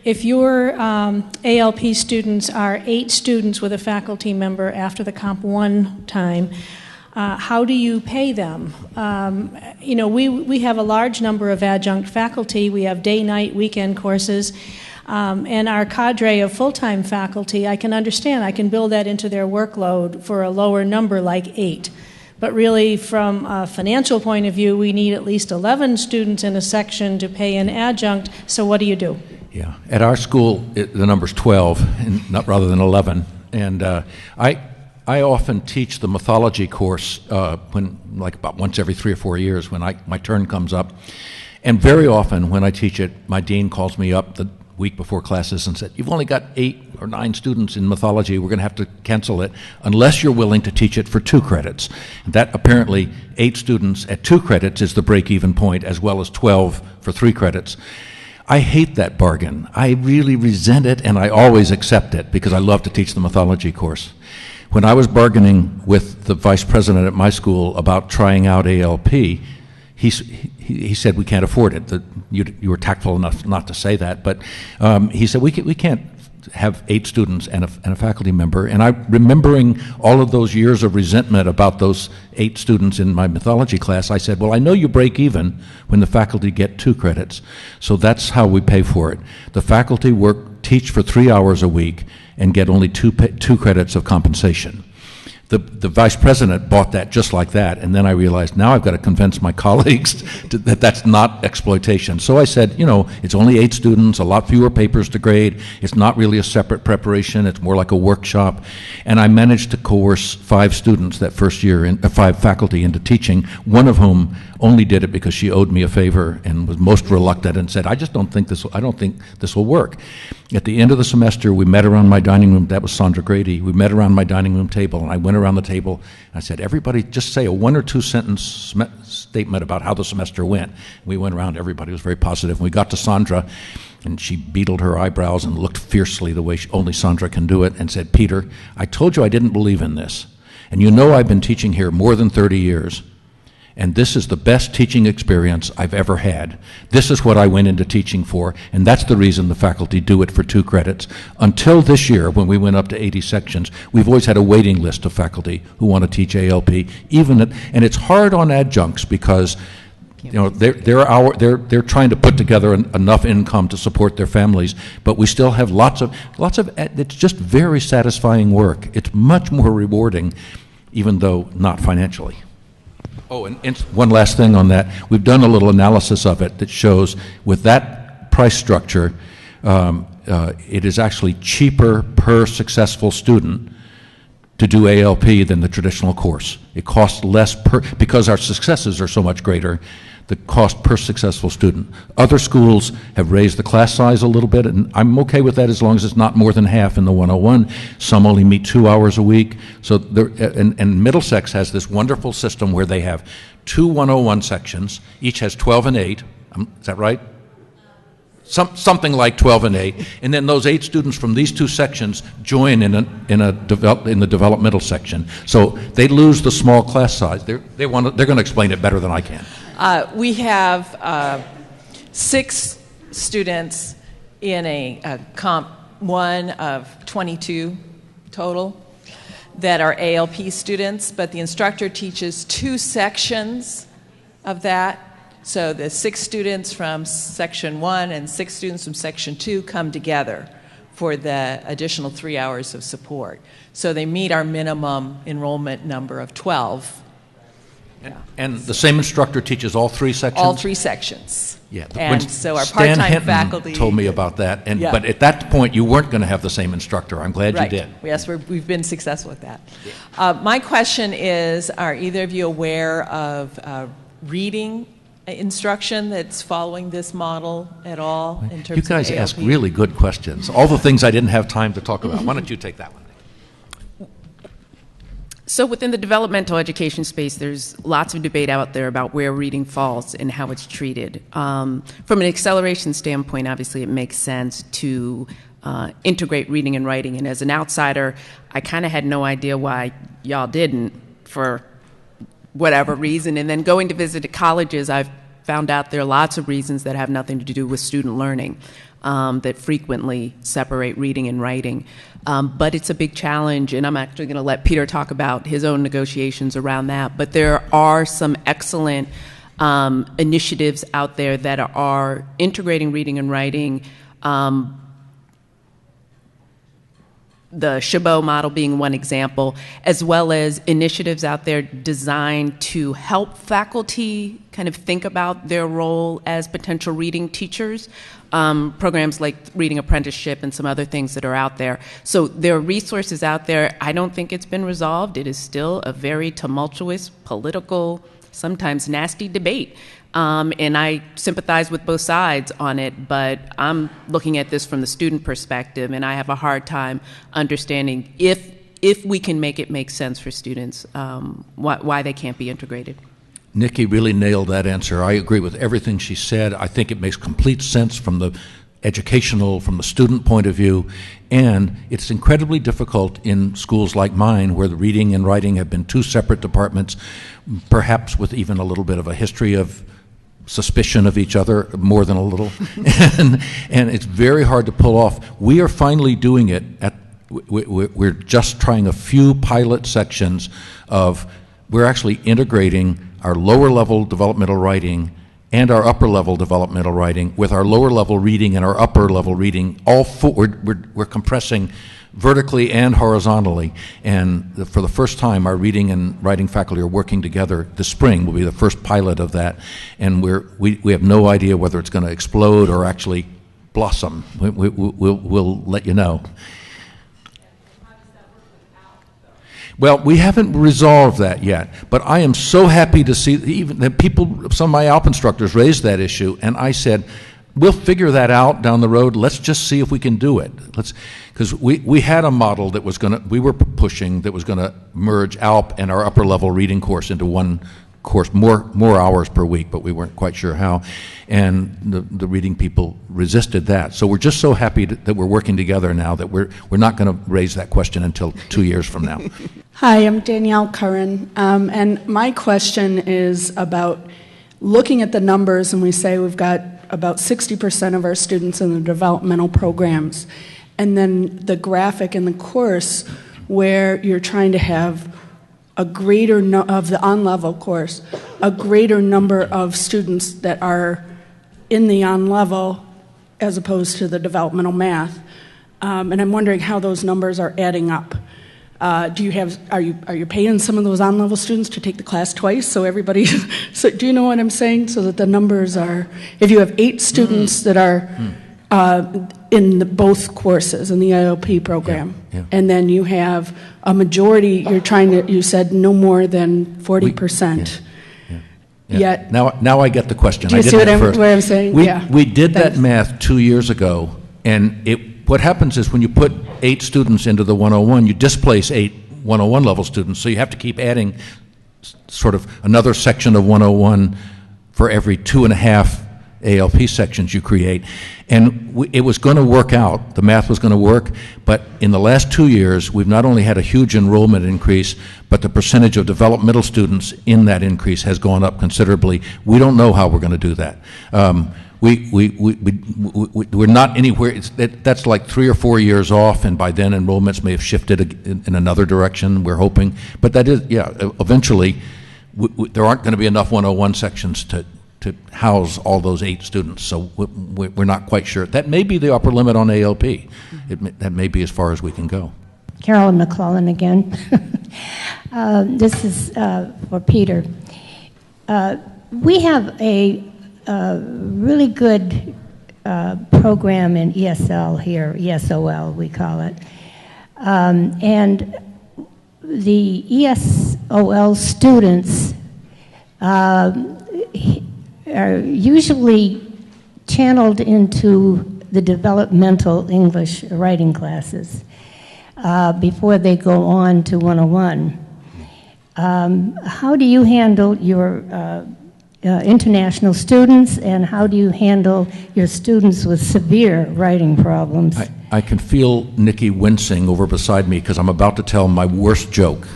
If your ALP students are 8 students with a faculty member after the Comp 1 time, how do you pay them? We have a large number of adjunct faculty. We have day, night, weekend courses. And our cadre of full-time faculty, I can understand. I can build that into their workload for a lower number like 8. But really, from a financial point of view, we need at least 11 students in a section to pay an adjunct. So what do you do?
Yeah, at our school, the number's 12, rather than 11. And I often teach the mythology course about once every 3 or 4 years when my turn comes up. And very often when I teach it, my dean calls me up the week before classes and said, "You've only got 8 or 9 students in mythology. We're going to have to cancel it unless you're willing to teach it for 2 credits." And that apparently 8 students at 2 credits is the break-even point, as well as 12 for 3 credits. I hate that bargain. I really resent it, and I always accept it because I love to teach the mythology course. When I was bargaining with the vice president at my school about trying out ALP, he said, "We can't afford it." You were tactful enough not to say that, but he said, we can't have 8 students and a faculty member. And I'm remembering all of those years of resentment about those 8 students in my mythology class. I said, well, I know you break even when the faculty get 2 credits, so that's how we pay for it. The faculty teach for 3 hours a week and get only 2 credits of compensation. The vice president bought that just like that, and then I realized now I've got to convince my colleagues that that's not exploitation. So I said, it's only 8 students, a lot fewer papers to grade, it's not really a separate preparation, it's more like a workshop, and I managed to coerce 5 students that first year, 5 faculty into teaching, one of whom only did it because she owed me a favor and was most reluctant and said, I don't think this will work. At the end of the semester, we met around my dining room. That was Sandra Grady. We met around my dining room table, and I went around the table, and I said, everybody just say a 1 or 2 sentence statement about how the semester went. We went around, everybody was very positive. And we got to Sandra, and she beetled her eyebrows and looked fiercely the way only Sandra can do it, and said, Peter, I told you I didn't believe in this. And I've been teaching here more than 30 years. And this is the best teaching experience I've ever had. This is what I went into teaching for, and that's the reason the faculty do it for 2 credits. Until this year, when we went up to 80 sections, we've always had a waiting list of faculty who want to teach ALP, and it's hard on adjuncts because they're trying to put together enough income to support their families, but we still have lots of it's just very satisfying work. It's much more rewarding, even though not financially. Oh, and one last thing on that. We've done a little analysis of it that shows with that price structure, it is actually cheaper per successful student to do ALP than the traditional course. It costs less because our successes are so much greater, the cost per successful student. Other schools have raised the class size a little bit, and I'm okay with that as long as it's not more than half in the 101. Some only meet 2 hours a week. So and Middlesex has this wonderful system where they have 2 101 sections, each has 12 and 8. Is that right? Something like 12 and 8, and then those 8 students from these 2 sections join in the developmental section. So they lose the small class size. They're going to explain it better than I can.
We have 6 students in a Comp 1 of 22 total that are ALP students, but the instructor teaches 2 sections of that. So the 6 students from Section 1 and 6 students from Section 2 come together for the additional 3 hours of support. So they meet our minimum enrollment number of 12
And the same instructor teaches all 3 sections?
All 3 sections.
Yeah.
And so our
Stan
part-time
Hinton
faculty
told me about that,
Yeah.
but at that point you weren't going to have the same instructor. I'm glad
Right.
you did.
Yes, we've been successful with that. My question is, are either of you aware of reading instruction that's following this model at all in terms
You guys
of
ask
ALP?
really good questions. All the things I didn't have time to talk about. Why don't you take that one?
So within the developmental education space, there's lots of debate out there about where reading falls and how it's treated. From an acceleration standpoint, obviously it makes sense to integrate reading and writing. And as an outsider, I kind of had no idea why y'all didn't for whatever reason. And then going to visit colleges, I've found out there are lots of reasons that have nothing to do with student learning that frequently separate reading and writing. But it's a big challenge, and I'm actually going to let Peter talk about his own negotiations around that. But there are some excellent initiatives out there that are integrating reading and writing. The Chabot model being one example, as well as initiatives out there designed to help faculty kind of think about their role as potential reading teachers. Programs like Reading Apprenticeship and some other things that are out there. So there are resources out there. I don't think it's been resolved. It is still a very tumultuous, political, sometimes nasty debate. And I sympathize with both sides on it, but I'm looking at this from the student perspective, and I have a hard time understanding if we can make it make sense for students, why they can't be integrated.
Nikki really nailed that answer. I agree with everything she said. I think it makes complete sense from the educational, from the student point of view, and it's incredibly difficult in schools like mine where the reading and writing have been 2 separate departments, perhaps with even a little bit of a history of suspicion of each other, more than a little, and it's very hard to pull off. We are finally doing it. We're just trying a few pilot sections of, we're actually integrating our lower level developmental writing and our upper level developmental writing with our lower level reading and our upper level reading. All 4, we're compressing vertically and horizontally, and for the first time our reading and writing faculty are working together. This spring will be the first pilot of that, and we have no idea whether it's going to explode or actually blossom. We'll let you know. Well, we haven't resolved that yet, but I am so happy to see even that some of my ALP instructors raised that issue, and I said, we'll figure that out down the road. Let's just see if we can do it. Because we had a model that we were pushing that was going to merge ALP and our upper level reading course into one course, more hours per week, but we weren't quite sure how. And the reading people resisted that. So we're just so happy that we're working together now that we're not going to raise that question until 2 years from now.
Hi, I'm Danielle Curran, and my question is about looking at the numbers, and we say we've got about 60% of our students in the developmental programs, and then the graphic in the course where you're trying to have a greater of the on-level course, a greater number of students that are in the on-level as opposed to the developmental math, and I'm wondering how those numbers are adding up. Are you paying some of those on-level students to take the class twice so everybody? So do you know what I'm saying? So that the numbers are, if you have 8 students that are in both courses in the IOP program, and then you have a majority, you said no more than 40%. Yet,
now I get the question.
Do you see what I'm saying?
We did that math 2 years ago, and what happens is when you put 8 students into the 101, you displace 8 101 level students, so you have to keep adding sort of another section of 101 for every 2.5 ALP sections you create. And it was going to work out, the math was going to work, but in the last 2 years, we've not only had a huge enrollment increase, but the percentage of developmental students in that increase has gone up considerably. We don't know how we're going to do that. We're not anywhere, that's like 3 or 4 years off, and by then enrollments may have shifted in another direction, we're hoping. But that is, eventually, there aren't going to be enough 101 sections to house all those 8 students, so we're not quite sure. That may be the upper limit on ALP. That may be as far as we can go.
Carolyn McClellan again. This is for Peter. We have a really good program in ESL here, ESOL we call it. And the ESOL students are usually channeled into the developmental English writing classes before they go on to 101. How do you handle your international students, and how do you handle your students with severe writing problems?
I can feel Nikki wincing over beside me because I'm about to tell my worst joke.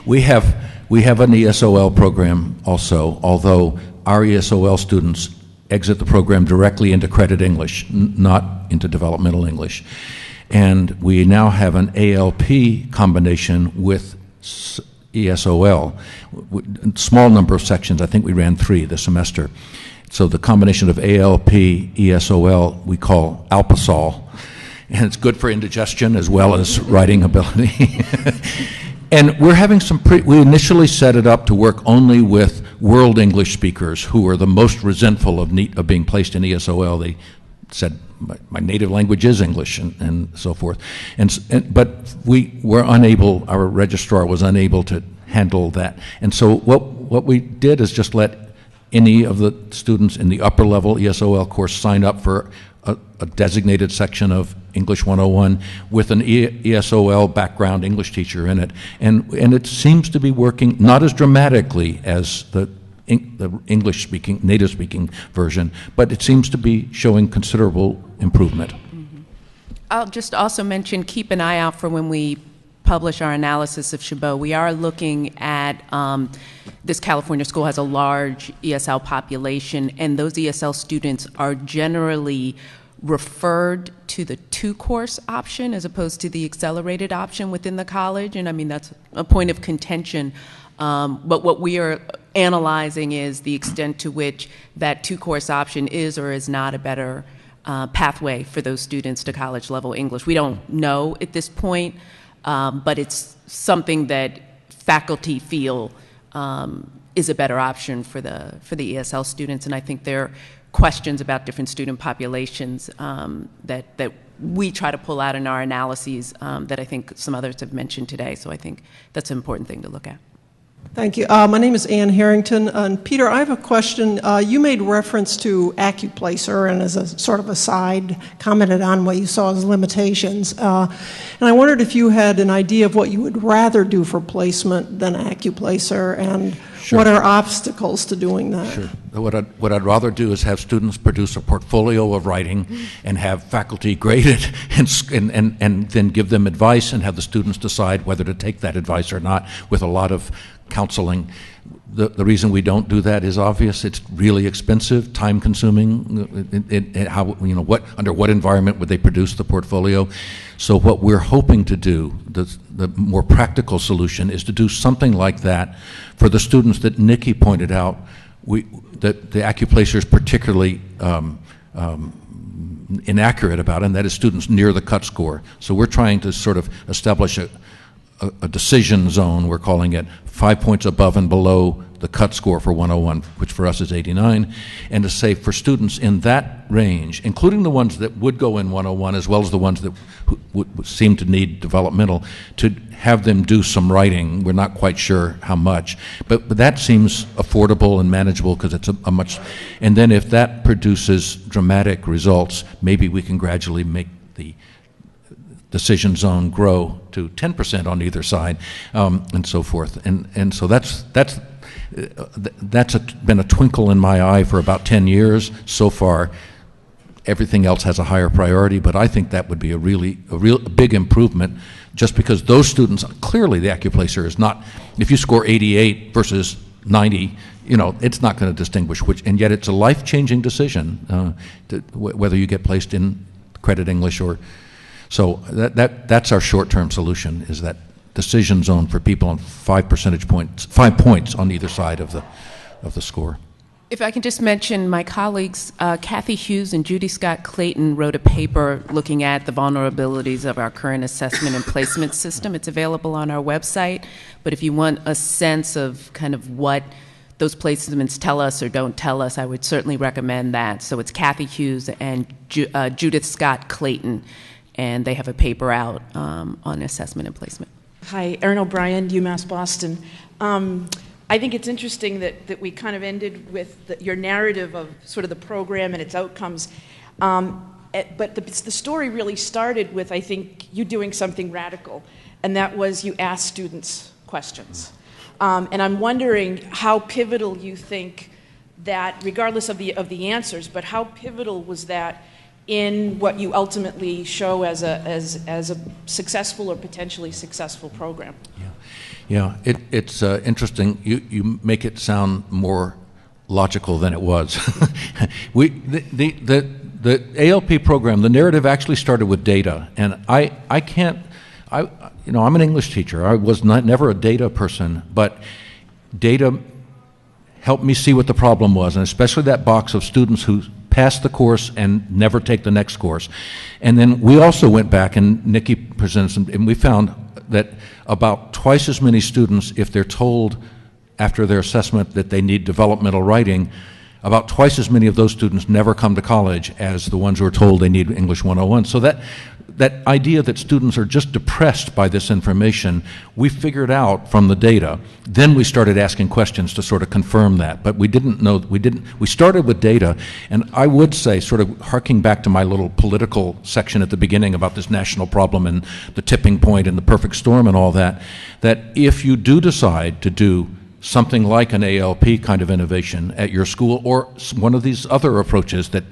We have an ESOL program also, although our ESOL students exit the program directly into credit English, not into developmental English. And we now have an ALP combination with ESOL, small number of sections. I think we ran 3 this semester. So the combination of ALP, ESOL, we call Alpasol, and it's good for indigestion as well as writing ability. And we're having we initially set it up to work only with world English speakers who are the most resentful of being placed in ESOL. They said, my native language is English, and so forth. But we were unable, our registrar was unable to handle that. And so what we did is just let any of the students in the upper level ESOL course sign up for a designated section of English 101 with an ESOL background English teacher in it. And it seems to be working, not as dramatically as the English-speaking, native-speaking version, but it seems to be showing considerable improvement.
I'll just also mention, keep an eye out for when we publish our analysis of Chabot. We are looking at, this California school has a large ESL population, and those ESL students are generally referred to the 2-course option as opposed to the accelerated option within the college, and I mean, that's a point of contention. But what we are analyzing is the extent to which that 2-course option is or is not a better pathway for those students to college level English. We don't know at this point, but it's something that faculty feel is a better option for the ESL students, and I think there are questions about different student populations that we try to pull out in our analyses that I think some others have mentioned today, so I think that's an important thing to look at.
Thank you. My name is Ann Harrington. And Peter, I have a question. You made reference to AccuPlacer, and as a sort of aside, commented on what you saw as limitations. And I wondered if you had an idea of what you would rather do for placement than AccuPlacer, and
Sure.
What are obstacles to doing that?
Sure. What I'd rather do is have students produce a portfolio of writing and have faculty grade it and then give them advice and have the students decide whether to take that advice or not with a lot of counseling. The reason we don't do that is obvious. It's really expensive, time-consuming. Under what environment would they produce the portfolio? So what we're hoping to do, the more practical solution, is to do something like that for the students that Nikki pointed out. That the AccuPlacer is particularly inaccurate about, and that is students near the cut score. So we're trying to sort of establish a decision zone, we're calling it, 5 points above and below the cut score for 101, which for us is 89, and to say for students in that range, including the ones that would go in 101 as well as the ones that would seem to need developmental, to have them do some writing. We're not quite sure how much, but that seems affordable and manageable because it's a much, and then if that produces dramatic results, maybe we can gradually make the decision zone grow to 10% on either side, and so forth. And so that's been a twinkle in my eye for about 10 years so far. Everything else has a higher priority, but I think that would be a real big improvement, just because those students, clearly the AccuPlacer is not, if you score 88 versus 90, it's not going to distinguish which, and yet it's a life-changing decision whether you get placed in credit English or. So that's our short-term solution, is that decision zone for people on 5 points on either side of the score.
If I can just mention, my colleagues, Kathy Hughes and Judy Scott Clayton wrote a paper looking at the vulnerabilities of our current assessment and placement system. It's available on our website, but if you want a sense of kind of what those placements tell us or don't tell us, I would certainly recommend that. So it's Kathy Hughes and Judith Scott Clayton, and they have a paper out on assessment and placement.
Hi, Erin O'Brien, UMass Boston. I think it's interesting that we kind of ended with your narrative of sort of the program and its outcomes. But the story really started with, I think, you doing something radical, and that was you asked students questions. And I'm wondering how pivotal you think that, regardless of the answers, but how pivotal was that in what you ultimately show as a successful or potentially successful program?
Yeah, it's interesting. You make it sound more logical than it was. The ALP program, the narrative actually started with data, and I'm an English teacher. I was never a data person, but data helped me see what the problem was, and especially that box of students who pass the course and never take the next course. And then we also went back, and Nikki presented some, and we found that about twice as many students, if they're told after their assessment that they need developmental writing, about twice as many of those students never come to college as the ones who are told they need English 101. So that idea that students are just depressed by this information, we figured out from the data. Then we started asking questions to sort of confirm that, but we started with data, and I would say, sort of harking back to my little political section at the beginning about this national problem and the tipping point and the perfect storm and all that, that if you do decide to do something like an ALP kind of innovation at your school or one of these other approaches, that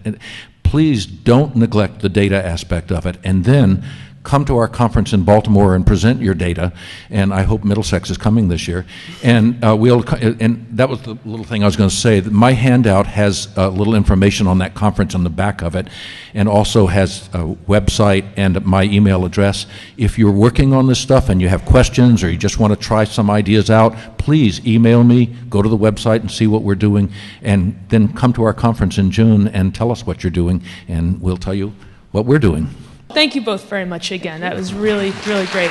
please don't neglect the data aspect of it, and then come to our conference in Baltimore and present your data. And I hope Middlesex is coming this year. And and that was the little thing I was going to say. My handout has a little information on that conference on the back of it, and also has a website and my email address. If you're working on this stuff and you have questions or you just want to try some ideas out, please email me, go to the website and see what we're doing, and then come to our conference in June and tell us what you're doing, and we'll tell you what we're doing.
Thank you both very much again. That was really, really great.